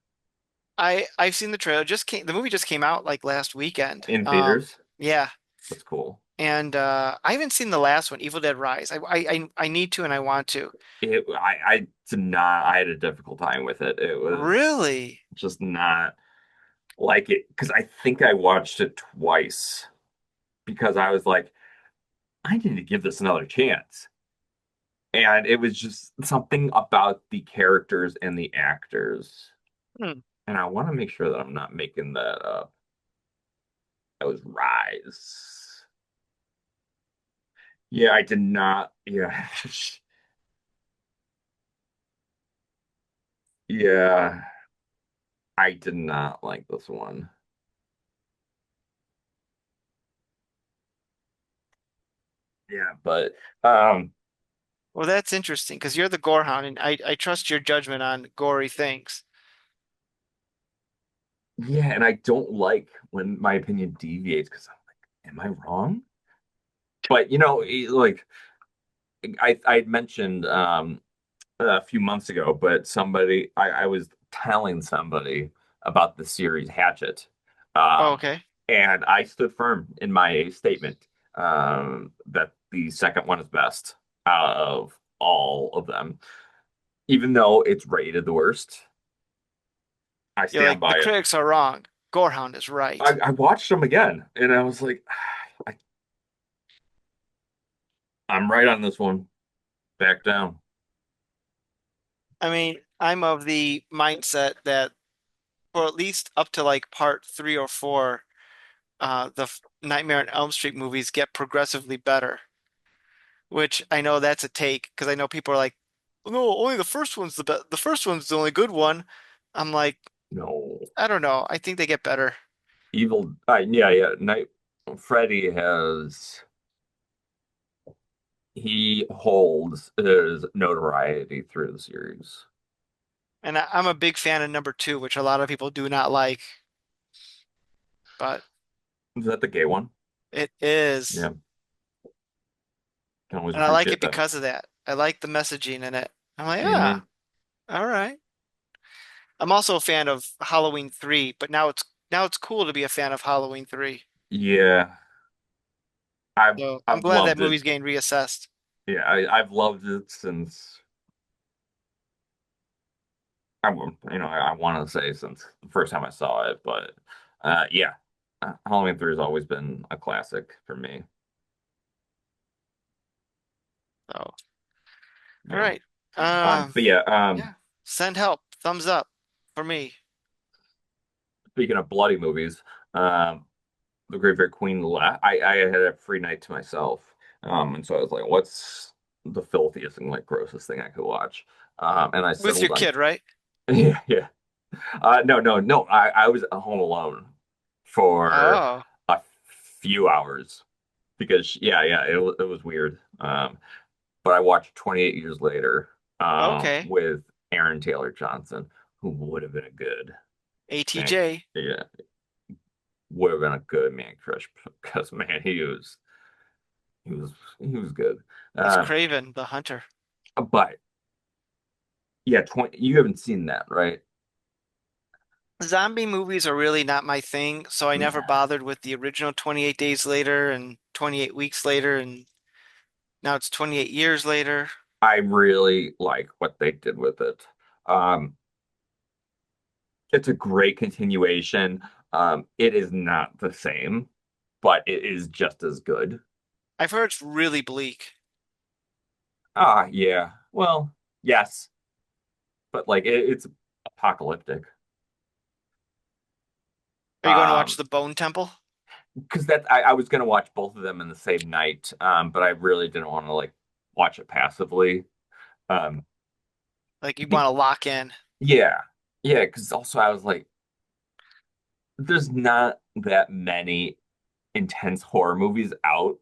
Speaker 1: I've seen the trailer. The movie just came out like last weekend.
Speaker 2: in theaters.
Speaker 1: Yeah,
Speaker 2: That's cool.
Speaker 1: and I haven't seen the last one, Evil Dead Rise. I need to and I want to.
Speaker 2: I did not. I had a difficult time with it. It was
Speaker 1: Really?
Speaker 2: just not like it because I think I watched it twice because I was like, I need to give this another chance. And it was just something about the characters and the actors.
Speaker 1: Hmm.
Speaker 2: And I want to make sure that I'm not making that up. That was Rise. Yeah, I did not. Yeah. Yeah, I did not like this one. Yeah, but
Speaker 1: Well, that's interesting because you're the Gorehound, and I trust your judgment on gory things.
Speaker 2: yeah, and I don't like when my opinion deviates because I'm like, am I wrong? But like I had mentioned a few months ago, but I was telling somebody about the series Hatchet,
Speaker 1: Oh,
Speaker 2: um,
Speaker 1: okay.
Speaker 2: and I stood firm in my statement that the second one is best out of all of them, even though it's rated the worst. I
Speaker 1: You're
Speaker 2: stand
Speaker 1: like the
Speaker 2: by it.
Speaker 1: critics are wrong. Gorehound is right.
Speaker 2: I watched them again, and I was like, I, I'm right on this one. Back down.
Speaker 1: I mean, I'm of the mindset that for at least up to like part three or four, Nightmare on Elm Street movies get progressively better. Which I know that's a take because I know people are like, no, only the first one's the best. The first one's the only good one. I'm like,
Speaker 2: No.
Speaker 1: I don't know. I think they get better.
Speaker 2: Evil. Yeah, yeah. Night. Freddy has. He holds his notoriety through the series.
Speaker 1: And I'm a big fan of number two, which a lot of people do not like, but
Speaker 2: Is that the gay one?
Speaker 1: it is.
Speaker 2: Yeah, can always
Speaker 1: And I like
Speaker 2: appreciate
Speaker 1: it
Speaker 2: that.
Speaker 1: because of that. I like the messaging in it. I'm like,
Speaker 2: Hmm.
Speaker 1: all right. I'm also a fan of Halloween 3, but now it's cool to be a fan of Halloween 3.
Speaker 2: Yeah, I've
Speaker 1: So I'm
Speaker 2: I've
Speaker 1: glad that
Speaker 2: loved it.
Speaker 1: movie's getting reassessed.
Speaker 2: Yeah, I've loved it since I want to say since the first time I saw it, but yeah, Halloween 3 has always been a classic for me.
Speaker 1: So, all
Speaker 2: Yeah.
Speaker 1: right. Um,
Speaker 2: But yeah,
Speaker 1: yeah. Send help. Thumbs up for me.
Speaker 2: speaking of bloody movies, um, the Great Bear Queen left. I had a free night to myself, and so I was like, "What's the filthiest and like grossest thing I could watch?" And I
Speaker 1: With your
Speaker 2: settled on
Speaker 1: kid, right?
Speaker 2: yeah, yeah. No, no, no. I was at home alone for
Speaker 1: Oh,
Speaker 2: a few hours because yeah, it was weird. But I watched 28 Years Later
Speaker 1: okay.
Speaker 2: with Aaron Taylor Johnson, who would have been a good man.
Speaker 1: ATJ.
Speaker 2: Yeah, would have been a good man crush because man, he was he was good.
Speaker 1: He's
Speaker 2: Uh,
Speaker 1: Craven, the hunter.
Speaker 2: but yeah, 20, you haven't seen that, right?
Speaker 1: Zombie movies are really not my thing, so I never
Speaker 2: Yeah.
Speaker 1: bothered with the original 28 Days Later and 28 Weeks Later, and now it's 28 years later.
Speaker 2: I really like what they did with it. Um, it's a great continuation. It is not the same, but it is just as good.
Speaker 1: I've heard it's really bleak.
Speaker 2: Yeah. Well, yes, but like it's apocalyptic.
Speaker 1: Are you going to watch
Speaker 2: Um,
Speaker 1: The Bone Temple?
Speaker 2: because I was gonna watch both of them in the same night, but I really didn't want to like watch it passively. Um,
Speaker 1: Like you want
Speaker 2: be,
Speaker 1: to lock in?
Speaker 2: yeah, yeah, because also I was like, there's not that many intense horror movies out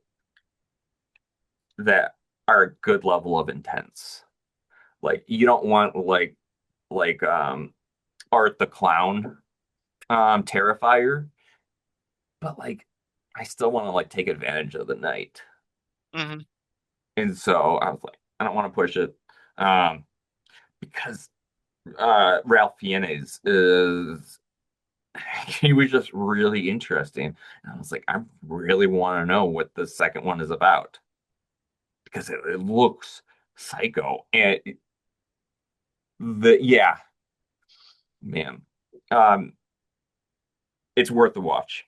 Speaker 2: that are a good level of intense. Like you don't want like Art the Clown, Terrifier, but like I still want to like take advantage of the night.
Speaker 1: Hmm.
Speaker 2: And so I was like, I don't want to push it. Because Ralph Fiennes is he was just really interesting. And I was like, I really want to know what the second one is about because it looks psycho. And yeah, man, um, it's worth the watch.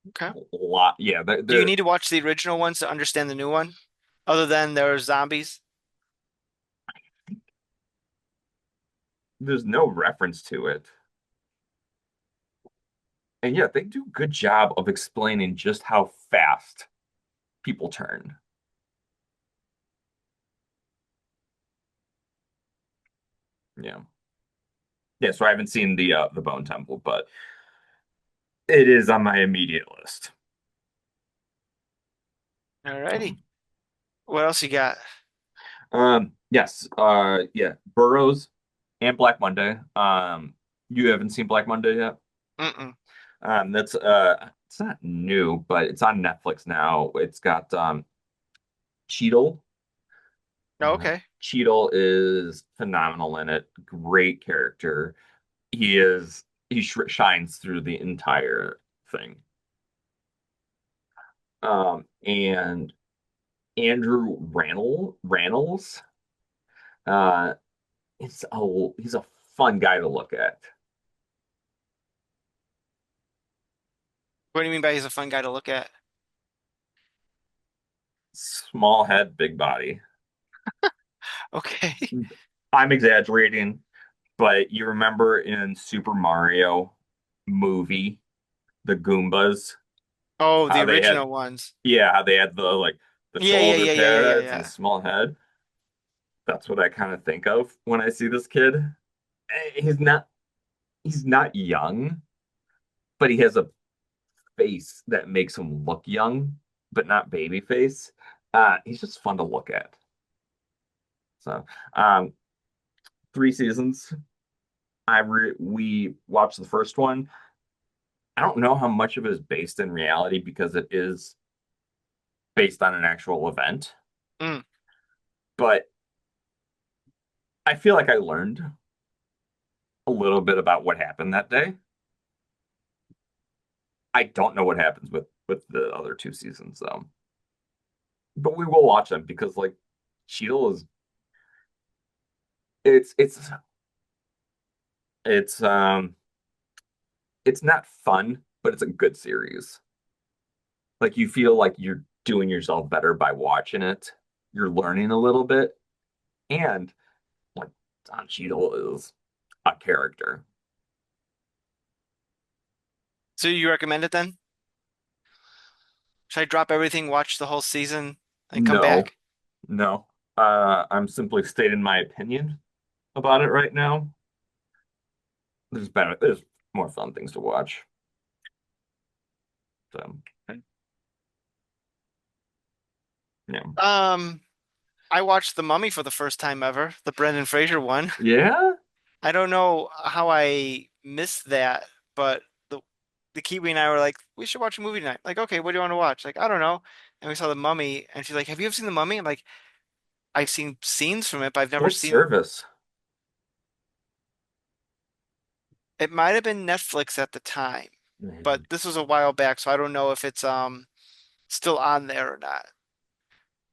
Speaker 1: Okay.
Speaker 2: A lot, yeah.
Speaker 1: Do you need to watch the original ones to understand the new one? Other than there's zombies?
Speaker 2: There's no reference to it, and yeah, they do a good job of explaining just how fast people turn. Yeah, yeah. So I haven't seen the Bone Temple, but it is on my immediate list.
Speaker 1: Alrighty. What else you got?
Speaker 2: Yes, yeah, Burrows and Black Monday. You haven't seen Black Monday yet?
Speaker 1: Mm-mm.
Speaker 2: That's it's not new, but it's on Netflix now. It's got Cheadle.
Speaker 1: Oh, okay.
Speaker 2: Cheadle is phenomenal in it. Great character. He shines through the entire thing. And Andrew Rannells, uh, he's a fun guy to look at.
Speaker 1: What do you mean by he's a fun guy to look at?
Speaker 2: Small head, big body.
Speaker 1: Okay.
Speaker 2: I'm exaggerating, but you remember in Super Mario movie, the Goombas,
Speaker 1: Oh, the
Speaker 2: how they had,
Speaker 1: original ones.
Speaker 2: yeah, how they had the like the
Speaker 1: Yeah, yeah,
Speaker 2: shoulder
Speaker 1: yeah, yeah, yeah, yeah,
Speaker 2: pads and the
Speaker 1: yeah.
Speaker 2: small head. That's what I kind of think of when I see this kid. He's not young, but he has a face that makes him look young, but not baby face. He's just fun to look at. So, um, 3 seasons. We watched the first one. I don't know how much of it is based in reality because it is based on an actual event,
Speaker 1: Mm.
Speaker 2: but I feel like I learned a little bit about what happened that day. I don't know what happens with the other 2 seasons though, but we will watch them because like Cheadle is it's it's it's it's not fun, but it's a good series. Like you feel like you're doing yourself better by watching it. You're learning a little bit, and like Don Cheadle is a character.
Speaker 1: So you recommend it then? Should I drop everything, watch the whole season, and come
Speaker 2: No,
Speaker 1: back?
Speaker 2: no. I'm simply stating my opinion about it right now. There's more fun things to watch. So yeah.
Speaker 1: Um, I watched The Mummy for the first time ever, the Brendan Fraser one.
Speaker 2: Yeah?
Speaker 1: I don't know how I missed that, but the Kiwi and I were like, we should watch a movie tonight. Like, okay, what do you want to watch? Like, I don't know. And we saw The Mummy, and she's like, have you ever seen The Mummy? I'm like, I've seen scenes from it, but I've never
Speaker 2: What
Speaker 1: seen.
Speaker 2: service?
Speaker 1: It might have been Netflix at the time, but
Speaker 2: Man.
Speaker 1: this was a while back, so I don't know if it's still on there or not.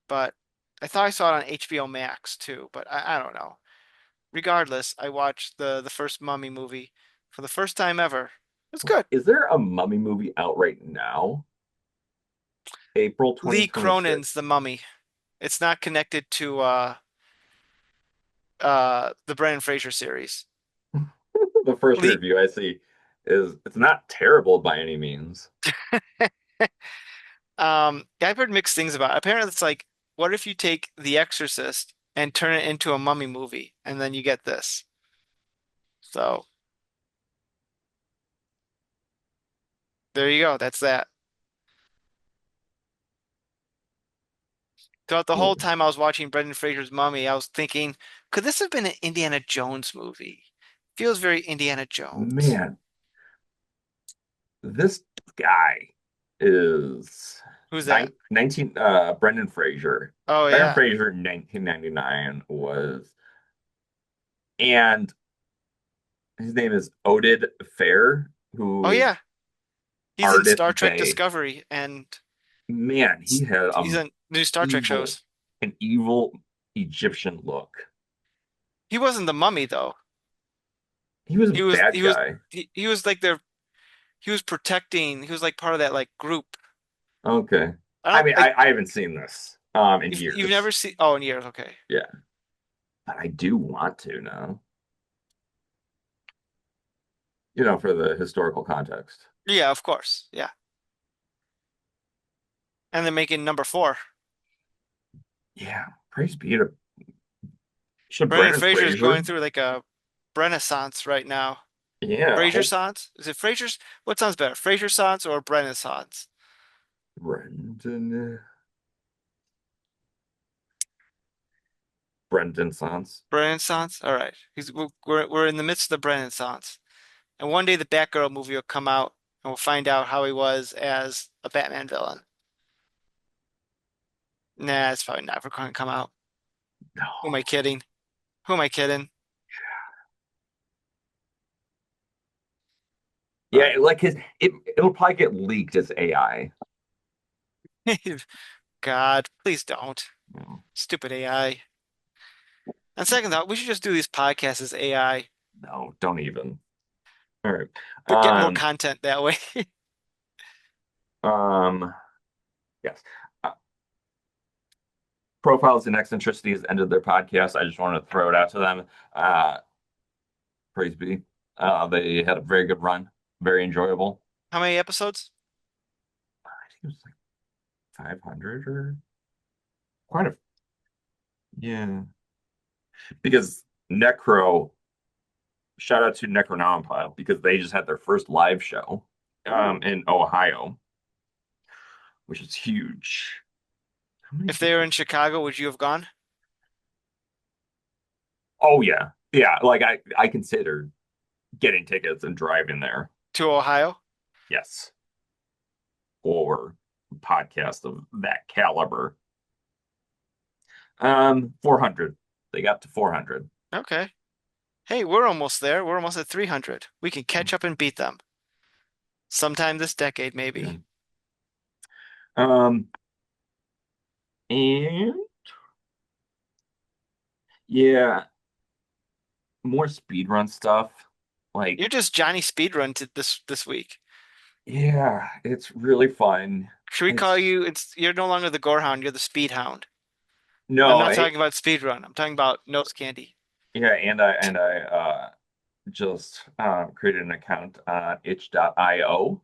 Speaker 1: But I thought I saw it on HBO Max too, but I don't know. Regardless, I watched the first Mummy movie for the first time ever. It's good.
Speaker 2: Is there a mummy movie out right now? April
Speaker 1: Lee Cronin's
Speaker 2: 2026.
Speaker 1: The Mummy. It's not connected to the Brendan Fraser series.
Speaker 2: The first
Speaker 1: Lee
Speaker 2: review I see is it's not terrible by any means.
Speaker 1: yeah, I've heard mixed things about it. Apparently it's like, what if you take The Exorcist and turn it into a mummy movie and then you get this. So there you go. That's that. Throughout the whole
Speaker 2: Yeah.
Speaker 1: time I was watching Brendan Fraser's Mummy, I was thinking, could this have been an Indiana Jones movie? Feels very Indiana Jones.
Speaker 2: Man, this guy. is
Speaker 1: Who's that?
Speaker 2: 19 Brendan Fraser.
Speaker 1: Oh
Speaker 2: Brendan
Speaker 1: yeah.
Speaker 2: Fraser 1999 was, and his name is Oded Fair,
Speaker 1: Oh
Speaker 2: who is
Speaker 1: yeah. He's in
Speaker 2: Ardith
Speaker 1: Star Trek
Speaker 2: Bay.
Speaker 1: Discovery, and
Speaker 2: Man, he had
Speaker 1: he's in new Star Trek
Speaker 2: evil
Speaker 1: shows.
Speaker 2: an evil Egyptian look.
Speaker 1: He wasn't the mummy though.
Speaker 2: He was a
Speaker 1: He was
Speaker 2: bad
Speaker 1: he was
Speaker 2: guy.
Speaker 1: he was like their he was protecting. He was like part of that like group.
Speaker 2: Okay.
Speaker 1: I
Speaker 2: I
Speaker 1: don't
Speaker 2: mean,
Speaker 1: like
Speaker 2: I haven't seen this in
Speaker 1: you've never
Speaker 2: years.
Speaker 1: seen. Oh, in years. Okay.
Speaker 2: Yeah, but I do want to now, for the historical context.
Speaker 1: Yeah, of course. Yeah, and they're making number four.
Speaker 2: Yeah, praise be to should
Speaker 1: Brendan
Speaker 2: Brendan
Speaker 1: Fraser is going
Speaker 2: Fraser.
Speaker 1: through like a renaissance right now.
Speaker 2: Yeah,
Speaker 1: Fraser
Speaker 2: hope
Speaker 1: sans? Is it Fraser's? What sounds better, Fraser sans or Brennan sans?
Speaker 2: Brendan Sons.
Speaker 1: Brennan sans. All right. We're in the midst of the Brennan sans, and one day the Batgirl movie will come out, and we'll find out how he was as a Batman villain. Nah, it's probably never going to come out.
Speaker 2: No.
Speaker 1: Who am I kidding? Who am I kidding? But
Speaker 2: Yeah, like it'll probably get leaked as AI.
Speaker 1: God, please don't.
Speaker 2: No,
Speaker 1: Stupid AI. And second thought, we should just do these podcasts as AI.
Speaker 2: no, don't even. All right.
Speaker 1: But get more
Speaker 2: Um,
Speaker 1: content that way.
Speaker 2: um, yes. Uh, Profiles and Eccentricities ended their podcast. I just wanted to throw it out to them. Uh, Praise be. They had a very good run, very enjoyable.
Speaker 1: How many episodes?
Speaker 2: I think it was like 500 or quite a, yeah. Because Necro, shout out to Necronompile because they just had their first live show
Speaker 1: Ooh.
Speaker 2: in Ohio, which is huge. How many
Speaker 1: If they were in
Speaker 2: people?
Speaker 1: Chicago, would you have gone
Speaker 2: Oh yeah. Yeah, like I considered getting tickets and driving there.
Speaker 1: to Ohio?
Speaker 2: Yes. For a podcast of that caliber. 400. They got to 400.
Speaker 1: Okay. Hey, we're almost there. We're almost at 300. We can catch up and beat them sometime this decade,
Speaker 2: Yeah.
Speaker 1: maybe.
Speaker 2: Um, and yeah, more speedrun stuff.
Speaker 1: You're
Speaker 2: Like,
Speaker 1: just Johnny Speedrun to this week.
Speaker 2: yeah, it's really fun.
Speaker 1: Should we call
Speaker 2: It's
Speaker 1: you? It's you're no longer the Gorehound. You're the Speedhound. I'm
Speaker 2: no,
Speaker 1: not talking about Speedrun. I'm talking about nose candy.
Speaker 2: yeah, and I just created an account on itch.io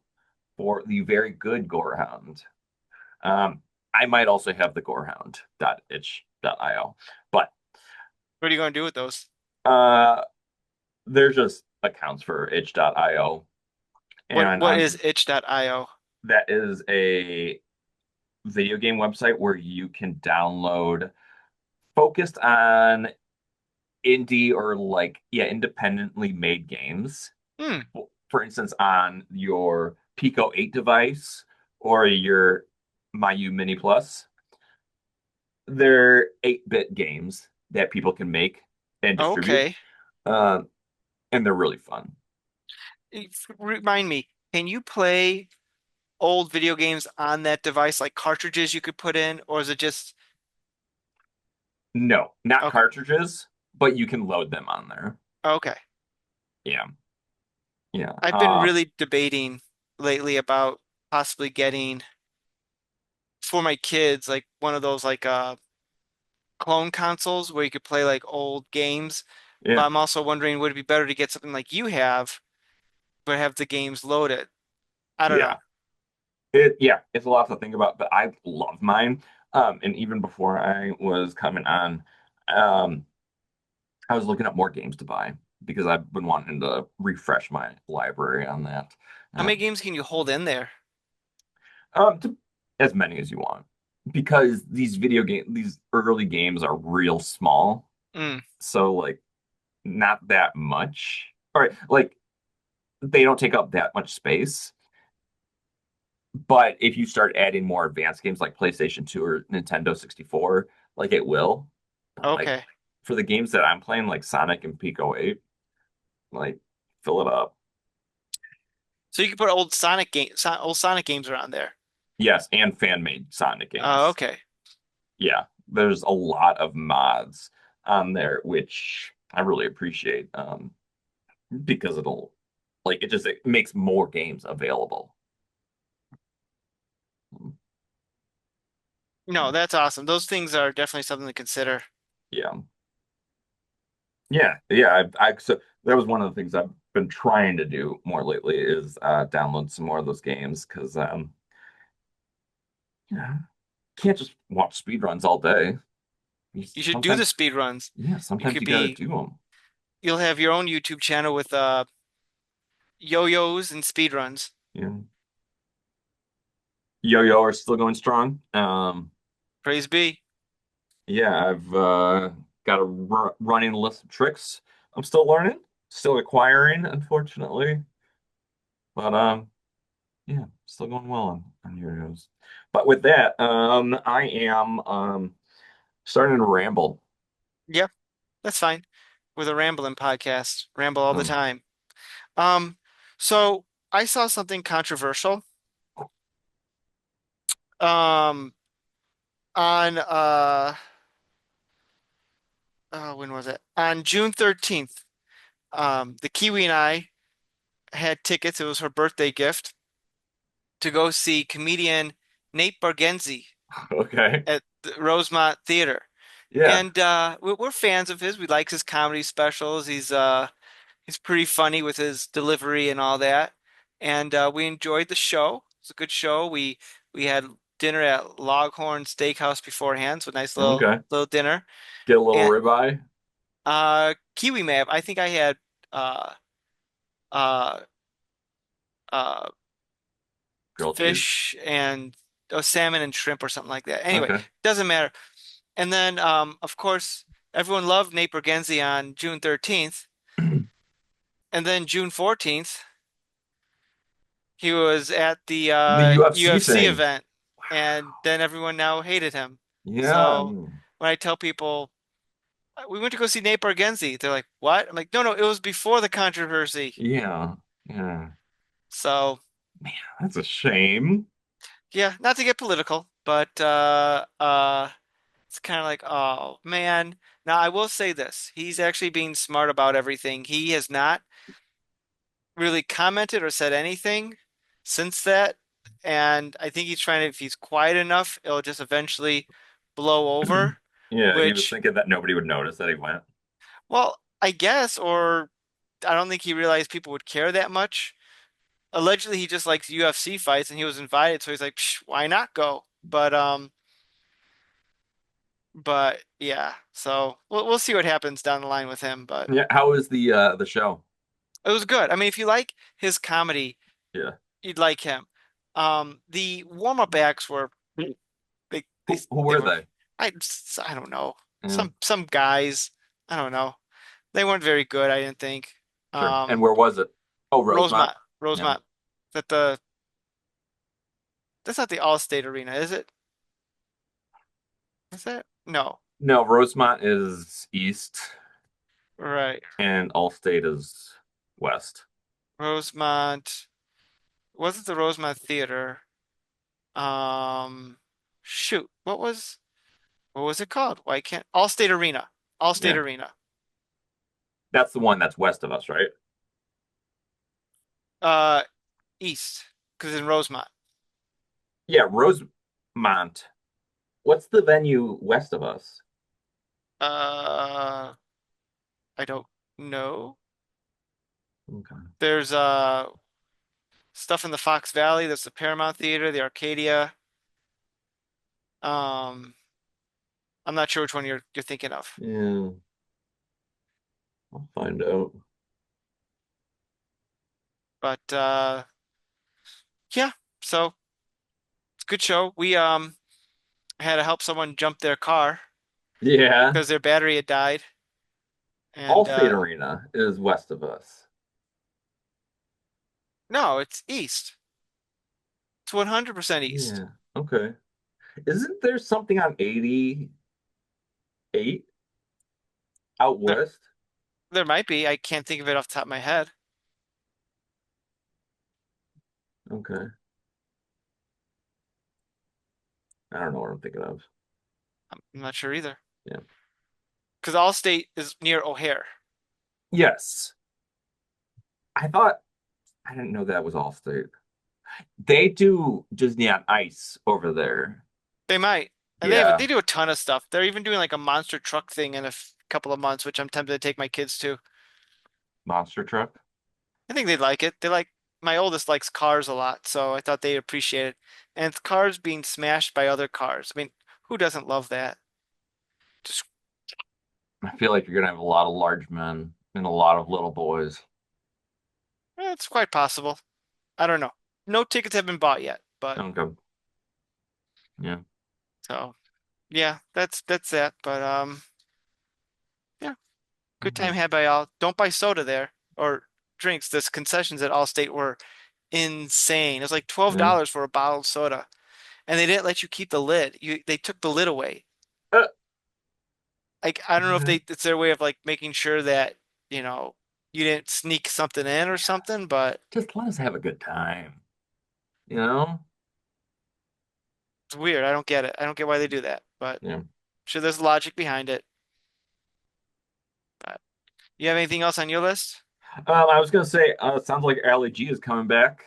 Speaker 2: for the very good Gorehound. Um, I might also have the Gorehound.itch.io, but
Speaker 1: What are you going to do with those?
Speaker 2: uh, they're just accounts for itch.io, and
Speaker 1: What is itch.io?
Speaker 2: that is a video game website where you can download focused on indie or like independently made games.
Speaker 1: Hmm.
Speaker 2: For instance, on your Pico 8 device or your Mayu Mini Plus, they're 8-bit games that people can make and distribute,
Speaker 1: Okay.
Speaker 2: um, and they're really fun.
Speaker 1: Remind me, can you play old video games on that device, like cartridges you could put in, or is it just
Speaker 2: No, not
Speaker 1: okay?
Speaker 2: cartridges, but you can load them on there.
Speaker 1: Okay.
Speaker 2: Yeah, yeah.
Speaker 1: I've been really debating lately about possibly getting for my kids like one of those like clone consoles where you could play like old games. But
Speaker 2: Yeah,
Speaker 1: I'm also wondering, would it be better to get something like you have, but have the games loaded? I don't
Speaker 2: yeah.
Speaker 1: know.
Speaker 2: It's a lot to think about, but I love mine. And even before I was coming on, um, I was looking up more games to buy because I've been wanting to refresh my library on that.
Speaker 1: How
Speaker 2: Uh,
Speaker 1: many games can you hold in there?
Speaker 2: to, as many as you want, because these early games are real small,
Speaker 1: Mm.
Speaker 2: so like not that much. All right, like they don't take up that much space. But if you start adding more advanced games like PlayStation 2 or Nintendo 64, like it will. But like
Speaker 1: Okay.
Speaker 2: for the games that I'm playing, like Sonic and Pico 8, like fill it up.
Speaker 1: So you can put old Sonic games around there.
Speaker 2: Yes, and fan-made Sonic
Speaker 1: Oh,
Speaker 2: games.
Speaker 1: okay.
Speaker 2: Yeah, there's a lot of mods on there, which I really appreciate, because it'll like it makes more games available.
Speaker 1: No, that's awesome. Those things are definitely something to consider.
Speaker 2: Yeah. Yeah. So that was one of the things I've been trying to do more lately is download some more of those games because yeah, can't just watch speedruns all day.
Speaker 1: You should do the
Speaker 2: Sometimes,
Speaker 1: speed runs.
Speaker 2: yeah,
Speaker 1: You
Speaker 2: sometimes
Speaker 1: could
Speaker 2: you got to
Speaker 1: be,
Speaker 2: do them.
Speaker 1: you'll have your own YouTube channel with yo-yos and speed runs.
Speaker 2: Yeah. Yo-yo are still going strong.
Speaker 1: Praise be.
Speaker 2: Yeah, I've got a running list of tricks. I'm still learning, still acquiring, unfortunately, but yeah, still going well on yo-yos. But with that, I am starting to ramble.
Speaker 1: Yep, that's fine. With a rambling podcast, ramble all the
Speaker 2: Um,
Speaker 1: time. Um, so I saw something controversial. Um, on when was it? On June 13th. The Kiwi and I had tickets. It was her birthday gift to go see comedian Nate Bargatze
Speaker 2: okay.
Speaker 1: at the Rosemont Theater.
Speaker 2: Yeah.
Speaker 1: And we're fans of his. We like his comedy specials. He's pretty funny with his delivery and all that. And we enjoyed the show. It's a good show. We had dinner at Loghorn Steakhouse beforehand, so nice
Speaker 2: Okay.
Speaker 1: little dinner.
Speaker 2: Get a little
Speaker 1: And
Speaker 2: ribeye,
Speaker 1: Kiwi Map, I think I had uh uh uh
Speaker 2: grilled cheese.
Speaker 1: fish and salmon and shrimp or something like that. Anyway,
Speaker 2: Okay.
Speaker 1: doesn't matter. And then of course everyone loved Nate Bargatze on June 13th. And then June 14th, he was at the
Speaker 2: The UFC
Speaker 1: UFC
Speaker 2: thing.
Speaker 1: event, and then everyone now hated him.
Speaker 2: Yeah.
Speaker 1: So when I tell people we went to go see Nate Bargatze, they're like, "What?" I'm like, "No, no, it was before the controversy."
Speaker 2: Yeah. Yeah.
Speaker 1: So
Speaker 2: Man, that's a shame.
Speaker 1: yeah, not to get political, but it's kind of like, oh man. Now I will say this: he's actually being smart about everything. He has not really commented or said anything since that. And I think he's trying to, if he's quiet enough, it'll just eventually blow over,
Speaker 2: Yeah, he was
Speaker 1: which,
Speaker 2: thinking that nobody would notice that he went.
Speaker 1: well, I guess, or I don't think he realized people would care that much. Allegedly, he just likes UFC fights and he was invited, so he's like, Psh, why not go? But yeah, so we'll see what happens down the line with him, but
Speaker 2: Yeah. How was the show?
Speaker 1: it was good. I mean, if you like his comedy,
Speaker 2: Yeah.
Speaker 1: you'd like him. The warm-up acts were they they
Speaker 2: Who
Speaker 1: they
Speaker 2: were
Speaker 1: were
Speaker 2: they?
Speaker 1: I don't know.
Speaker 2: Yeah,
Speaker 1: Some guys, I don't know. They weren't very good, I didn't think.
Speaker 2: sure. And where was it? Oh, Rosemont. Yeah.
Speaker 1: Rosemont. That the That's not the Allstate Arena, is it? Is that? No.
Speaker 2: No, Rosemont is east
Speaker 1: Right.
Speaker 2: and Allstate is west.
Speaker 1: Rosemont. Was it the Rosemont Theater? Um, shoot. What was it called? Why can't Allstate Arena. Allstate
Speaker 2: Yeah.
Speaker 1: Arena.
Speaker 2: That's the one that's west of us, right?
Speaker 1: Uh, East, because in Rosemont.
Speaker 2: Yeah, Rosemont. What's the venue west of us?
Speaker 1: Uh, I don't know.
Speaker 2: Okay.
Speaker 1: There's stuff in the Fox Valley. There's the Paramount Theater, the Arcadia. Um, I'm not sure which one you're thinking of.
Speaker 2: Yeah, I'll find out.
Speaker 1: But yeah, so it's a good show. We had to help someone jump their car
Speaker 2: Yeah.
Speaker 1: because their battery had died. And
Speaker 2: Allstate Arena is west of us.
Speaker 1: no, it's east. It's 100% east.
Speaker 2: Yeah. Okay. Isn't there something on 88 out
Speaker 1: There,
Speaker 2: west?
Speaker 1: there might be. I can't think of it off the top of my head.
Speaker 2: Okay. I don't know what I'm thinking of.
Speaker 1: I'm not sure either.
Speaker 2: Yeah.
Speaker 1: Because Allstate is near O'Hare.
Speaker 2: Yes. I thought I didn't know that was Allstate. They do Disney on Ice over there.
Speaker 1: They might. And they
Speaker 2: Yeah.
Speaker 1: do a ton of stuff. They're even doing like a monster truck thing in a couple of months, which I'm tempted to take my kids to.
Speaker 2: Monster truck.
Speaker 1: I think they'd like it. They like my oldest likes cars a lot, so I thought they'd appreciate it. And it's cars being smashed by other cars. I mean, who doesn't love that? Just
Speaker 2: I feel like you're gonna have a lot of large men and a lot of little boys.
Speaker 1: it's quite possible. I don't know. No tickets have been bought yet, but
Speaker 2: Okay. Yeah.
Speaker 1: so yeah, that's that. But yeah, good
Speaker 2: Okay.
Speaker 1: time had by all. Don't buy soda there or drinks. This concessions at Allstate were insane. It was like
Speaker 2: Yeah.
Speaker 1: $12 for a bottle of soda, and they didn't let you keep the lid. They took the lid away.
Speaker 2: Uh,
Speaker 1: Like I don't know if
Speaker 2: yeah.
Speaker 1: it's their way of like making sure that, you know, you didn't sneak something in or something, but
Speaker 2: Just let us have a good time. You know?
Speaker 1: it's weird. I don't get it. I don't get why they do that, but
Speaker 2: Yeah.
Speaker 1: sure there's logic behind it. But you have anything else on your list?
Speaker 2: I was gonna say, it sounds like Ali G is coming back.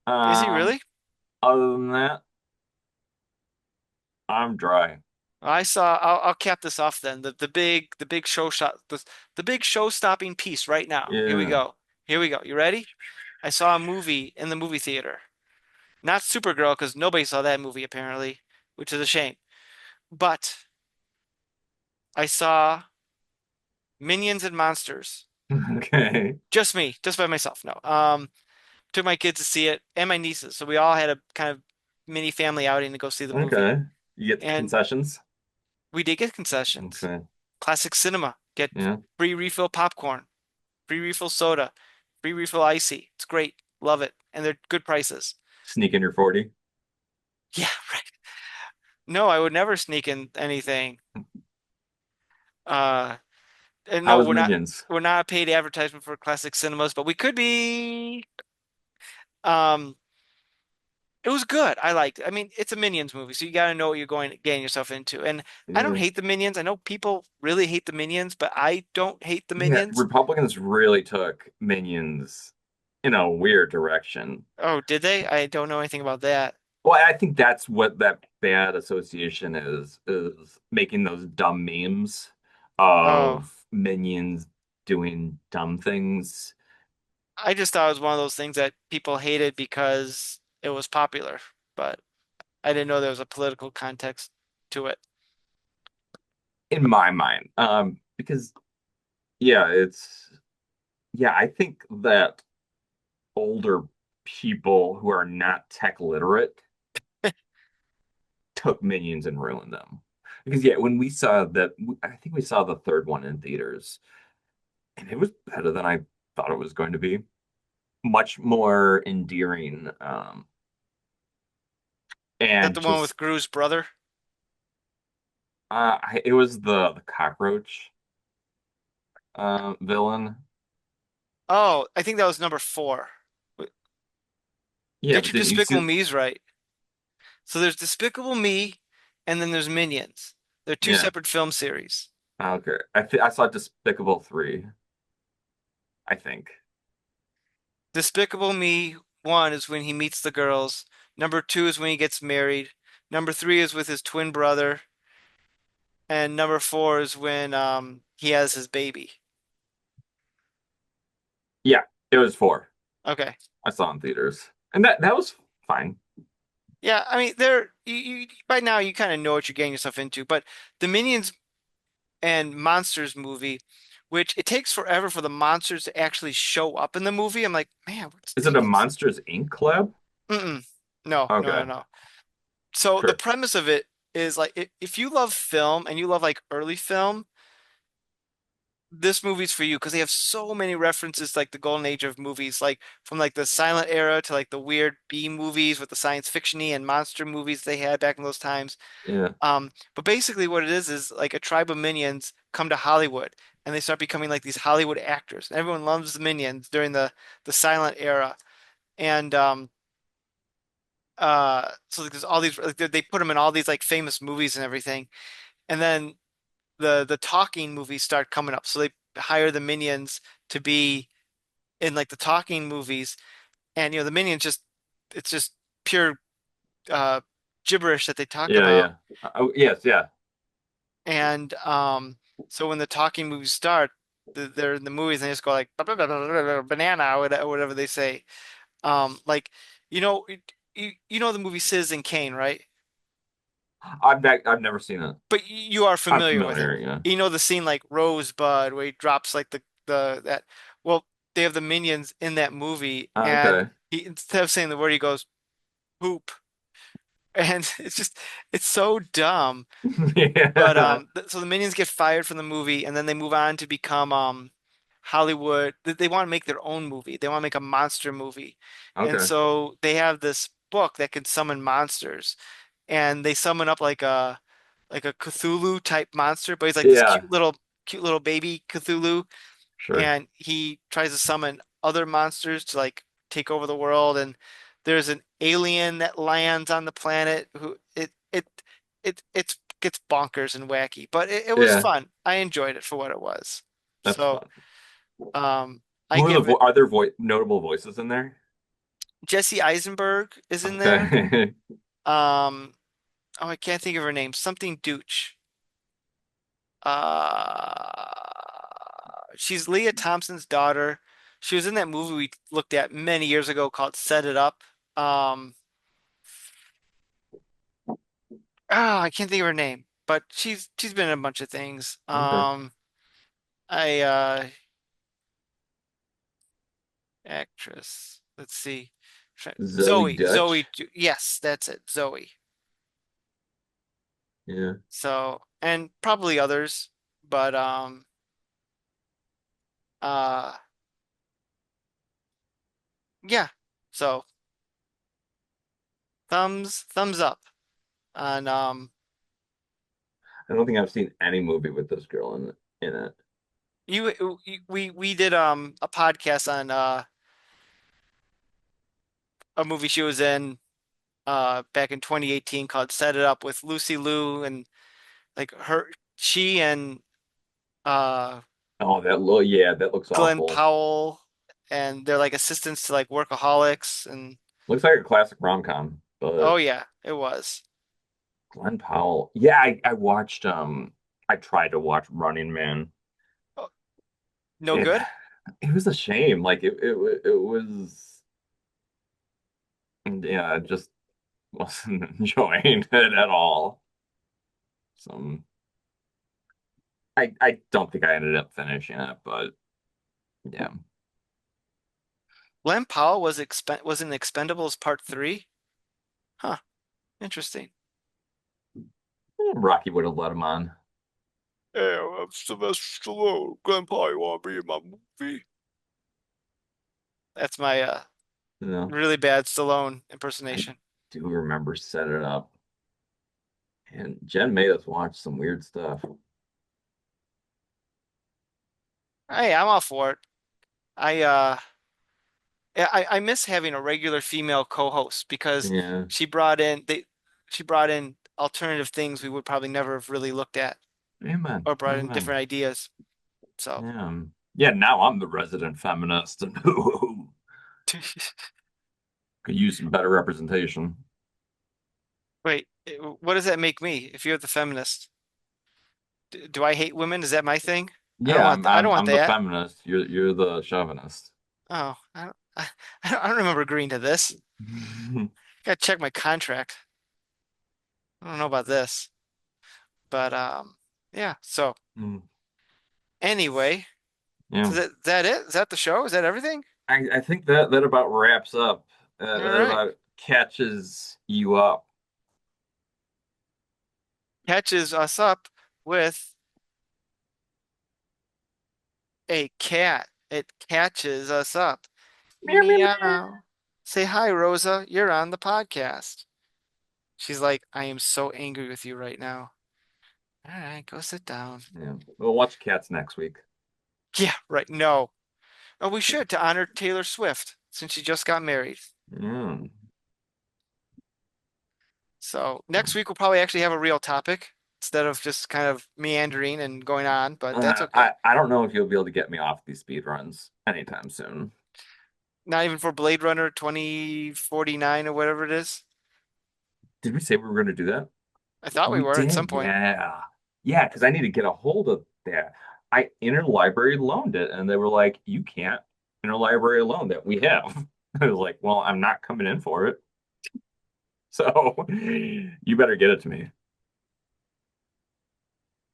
Speaker 1: Is he
Speaker 2: Um,
Speaker 1: really?
Speaker 2: other than that, I'm dry.
Speaker 1: I saw. I'll cap this off then. The big show shot the big show stopping piece right now. Here we
Speaker 2: Yeah.
Speaker 1: go. Here we go. You ready? I saw a movie in the movie theater. Not Supergirl because nobody saw that movie apparently, which is a shame. But I saw Minions and Monsters.
Speaker 2: Okay.
Speaker 1: Just me, just by myself. No. Took my kids to see it and my nieces. So we all had a kind of mini family outing to go see the movie.
Speaker 2: Okay. You get the
Speaker 1: And
Speaker 2: concessions?
Speaker 1: we did get concessions.
Speaker 2: Okay.
Speaker 1: Classic cinema. Get
Speaker 2: Yeah.
Speaker 1: free refill popcorn, free refill soda, free refill icy. It's great. Love it. And they're good prices.
Speaker 2: Sneak in your 40.
Speaker 1: Yeah, right. No, I would never sneak in anything. Uh, and
Speaker 2: How
Speaker 1: no,
Speaker 2: was Minions?
Speaker 1: we're not a paid advertisement for classic cinemas, but we could be. Um, It was good. I liked it. I mean, it's a Minions movie, so you got to know what you're getting yourself into. And I don't
Speaker 2: Yeah.
Speaker 1: hate the Minions. I know people really hate the Minions, but I don't hate the
Speaker 2: Yeah,
Speaker 1: Minions.
Speaker 2: Republicans really took Minions in a weird direction.
Speaker 1: Oh, did they? I don't know anything about that.
Speaker 2: Well, I think that's what that bad association is making those dumb memes
Speaker 1: Oh,
Speaker 2: of minions doing dumb things.
Speaker 1: I just thought it was one of those things that people hated because it was popular, but I didn't know there was a political context to it.
Speaker 2: In my mind. Because yeah, I think that older people who are not tech literate took minions and ruined them. Because yeah, when we saw that, I think we saw the third one in theaters, and it was better than I thought it was going to be. Much more endearing,
Speaker 1: That
Speaker 2: and
Speaker 1: the one
Speaker 2: just
Speaker 1: with Gru's brother?
Speaker 2: it was the cockroach villain.
Speaker 1: Oh, I think that was number four.
Speaker 2: Yeah,
Speaker 1: Get
Speaker 2: but
Speaker 1: your
Speaker 2: didn't you
Speaker 1: Despicable
Speaker 2: see?
Speaker 1: Me's right. So there's Despicable Me, and then there's Minions. They're two
Speaker 2: Yeah,
Speaker 1: separate film series.
Speaker 2: okay. I saw Despicable 3, I think.
Speaker 1: Despicable Me 1 is when he meets the girls. Number 2 is when he gets married. Number 3 is with his twin brother. And number 4 is when he has his baby.
Speaker 2: Yeah, it was 4.
Speaker 1: Okay.
Speaker 2: I saw in theaters, and that was fine.
Speaker 1: Yeah, I mean, they're by now you kind of know what you're getting yourself into, but the Minions and Monsters movie, which it takes forever for the monsters to actually show up in the movie. I'm like, man, what's
Speaker 2: Is it a
Speaker 1: taking?
Speaker 2: Monsters Inc. collab?
Speaker 1: Mm-mm. No, no, no,
Speaker 2: Okay,
Speaker 1: no. So the
Speaker 2: sure.
Speaker 1: premise of it is like, if you love film and you love like early film, this movie's for you because they have so many references to, like the golden age of movies, like from like the silent era to like the weird B movies with the science fictiony and monster movies they had back in those times.
Speaker 2: Yeah.
Speaker 1: But basically what it is like a tribe of minions come to Hollywood and they start becoming like these Hollywood actors. Everyone loves the minions during the silent era. And so like, there's all these like, they put them in all these like famous movies and everything. And then the talking movies start coming up. So they hire the minions to be in like the talking movies, and the minions just it's just pure uh gibberish that they talk
Speaker 2: Yeah,
Speaker 1: about.
Speaker 2: yeah. Oh, yes, yeah.
Speaker 1: And so when the talking movies start, they're in the movies and they just go like "Blah, blah, blah, blah, blah, blah, banana or whatever they say. Like you know you know the movie Citizen Kane, right?
Speaker 2: I've never seen it.
Speaker 1: But you are
Speaker 2: I'm
Speaker 1: familiar with it.
Speaker 2: familiar, yeah.
Speaker 1: You know the scene like Rosebud where he drops like the that well, they have the minions in that movie and
Speaker 2: Okay.
Speaker 1: he instead of saying the word he goes poop. And it's so dumb. But
Speaker 2: Yeah.
Speaker 1: so the minions get fired from the movie and then they move on to become Hollywood. They want to make their own movie. They want to make a monster movie. And
Speaker 2: Okay.
Speaker 1: so they have this book that can summon monsters. And they summon up like a Cthulhu type monster, but he's like this
Speaker 2: Yeah,
Speaker 1: cute little baby Cthulhu,
Speaker 2: sure.
Speaker 1: and he tries to summon other monsters to like take over the world. And there's an alien that lands on the planet who it gets bonkers and wacky, but it was
Speaker 2: Yeah,
Speaker 1: fun. I enjoyed it for what it was.
Speaker 2: that's
Speaker 1: So
Speaker 2: fun.
Speaker 1: um I
Speaker 2: Who are the
Speaker 1: give
Speaker 2: vo
Speaker 1: it
Speaker 2: are there vo notable voices in there?
Speaker 1: Jesse Eisenberg is in there.
Speaker 2: Okay.
Speaker 1: Um oh, I can't think of her name. Something Dooch. She's Leah Thompson's daughter. She was in that movie we looked at many years ago called Set It Up. Um, I can't think of her name, but she's been in a bunch of things.
Speaker 2: Okay.
Speaker 1: I actress. Let's see.
Speaker 2: Zoe Dutch.
Speaker 1: Yes, that's it. Zoe.
Speaker 2: Yeah.
Speaker 1: So, and probably others, but uh yeah. So, thumbs up on
Speaker 2: I don't think I've seen any movie with this girl in it.
Speaker 1: we did a podcast on a movie she was in back in 2018 called Set It Up with Lucy Liu and like she and uh
Speaker 2: Oh, that look, yeah, that looks
Speaker 1: Glenn
Speaker 2: awful.
Speaker 1: Powell, and they're like assistants to like workaholics. And
Speaker 2: Looks like a classic rom-com,
Speaker 1: oh
Speaker 2: but
Speaker 1: yeah, it was.
Speaker 2: Glenn Powell. Yeah, I watched I tried to watch Running Man.
Speaker 1: Oh, no
Speaker 2: It
Speaker 1: good.
Speaker 2: it was a shame. Like it was, yeah, I just wasn't enjoying it at all. Some I don't think I ended up finishing it, but yeah.
Speaker 1: Glenn Powell was in Expendables Part 3. Huh, interesting.
Speaker 2: Rocky would have let him on,
Speaker 1: Hey, I'm Sylvester Stallone. Glenn Powell, you want to be in my movie? That's my
Speaker 2: you know.
Speaker 1: really bad Stallone
Speaker 2: I
Speaker 1: impersonation.
Speaker 2: do remember Set It Up. And Jen made us watch some weird stuff.
Speaker 1: Hey, I'm all for it. I uh I miss having a regular female co-host because
Speaker 2: Yeah.
Speaker 1: she brought in they she brought in alternative things we would probably never have really looked at
Speaker 2: Amen.
Speaker 1: or brought in
Speaker 2: Amen.
Speaker 1: different ideas. So
Speaker 2: Yeah. Yeah, now I'm the resident feminist and could use some better representation.
Speaker 1: wait, what does that make me if you're the feminist? Do I hate women? Is that my thing?
Speaker 2: Yeah,
Speaker 1: I don't want
Speaker 2: I'm the
Speaker 1: that.
Speaker 2: feminist. You're the chauvinist.
Speaker 1: Oh, I don't remember agreeing to this. Gotta check my contract. I don't know about this. But yeah. So
Speaker 2: Mm,
Speaker 1: anyway, so
Speaker 2: yeah.
Speaker 1: that it? Is that the show? Is that everything?
Speaker 2: I think that that about wraps up.
Speaker 1: All
Speaker 2: That
Speaker 1: right.
Speaker 2: about catches you up.
Speaker 1: Catches us up with a cat. It catches us up.
Speaker 2: Meow, meow, meow.
Speaker 1: Meow. Say hi, Rosa. You're on the podcast. She's like, I am so angry with you right now. All right, go sit down.
Speaker 2: Yeah. We'll watch Cats next week.
Speaker 1: Yeah, right. No. Oh, we should to honor Taylor Swift since she just got married.
Speaker 2: Mm.
Speaker 1: So next week we'll probably actually have a real topic instead of just kind of meandering and going on, but that's okay.
Speaker 2: I don't know if you'll be able to get me off these speed runs anytime soon.
Speaker 1: Not even for Blade Runner 2049 or whatever it is.
Speaker 2: Did we say we were going to do that?
Speaker 1: I thought we
Speaker 2: We
Speaker 1: were at some
Speaker 2: did,
Speaker 1: point.
Speaker 2: yeah. Yeah, because I need to get a hold of that. I interlibrary loaned it, and they were like, you can't interlibrary loan that we have. I was like, well, I'm not coming in for it. So you better get it to me.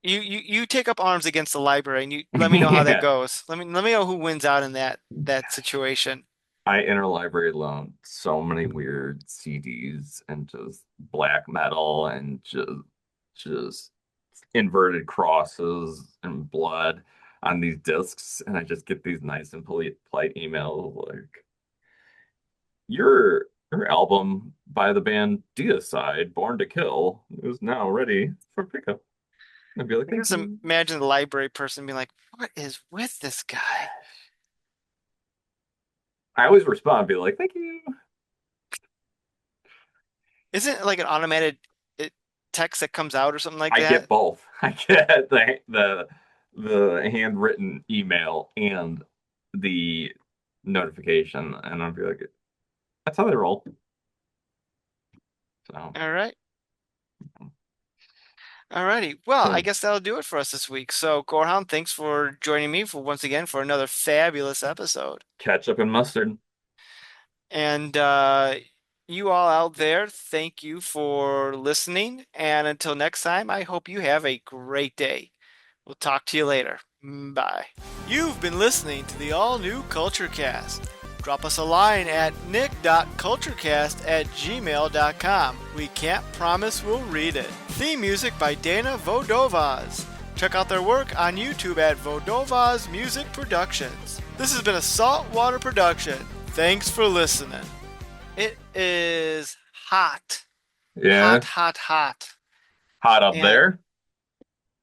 Speaker 1: You take up arms against the library and you let me know how that
Speaker 2: Yeah.
Speaker 1: goes. Let me know who wins out in that situation.
Speaker 2: I interlibrary loaned so many weird CDs and just black metal and just inverted crosses and blood on these discs, and I just get these nice and polite emails like your album by the band Deicide, Born to Kill, is now ready for pickup. I'd be like,
Speaker 1: I
Speaker 2: thank
Speaker 1: just
Speaker 2: you.
Speaker 1: imagine the library person being like, "What is with this guy?
Speaker 2: I always respond, be like, thank you.
Speaker 1: Isn't it like an automated it, text that comes out or something like
Speaker 2: I get
Speaker 1: that?"
Speaker 2: both. I get the handwritten email and the notification, and I'll be like, that's how they roll. So,
Speaker 1: All right. Alrighty. Well, I
Speaker 2: so
Speaker 1: guess that'll do it for us this week. So, Gorehound, thanks for joining me for once again for another fabulous episode.
Speaker 2: ketchup and mustard.
Speaker 1: And you all out there, thank you for listening. And until next time, I hope you have a great day. We'll talk to you later. Bye. You've been listening to the all new Culture Cast. Drop us a line at nick.culturecast@gmail.com. We can't promise we'll read it. Theme music by Dana Vodovaz. Check out their work on YouTube at Vodovaz Music Productions. This has been a Saltwater production. Thanks for listening. It is hot. Hot,
Speaker 2: Yeah,
Speaker 1: hot, hot.
Speaker 2: hot up
Speaker 1: And
Speaker 2: there.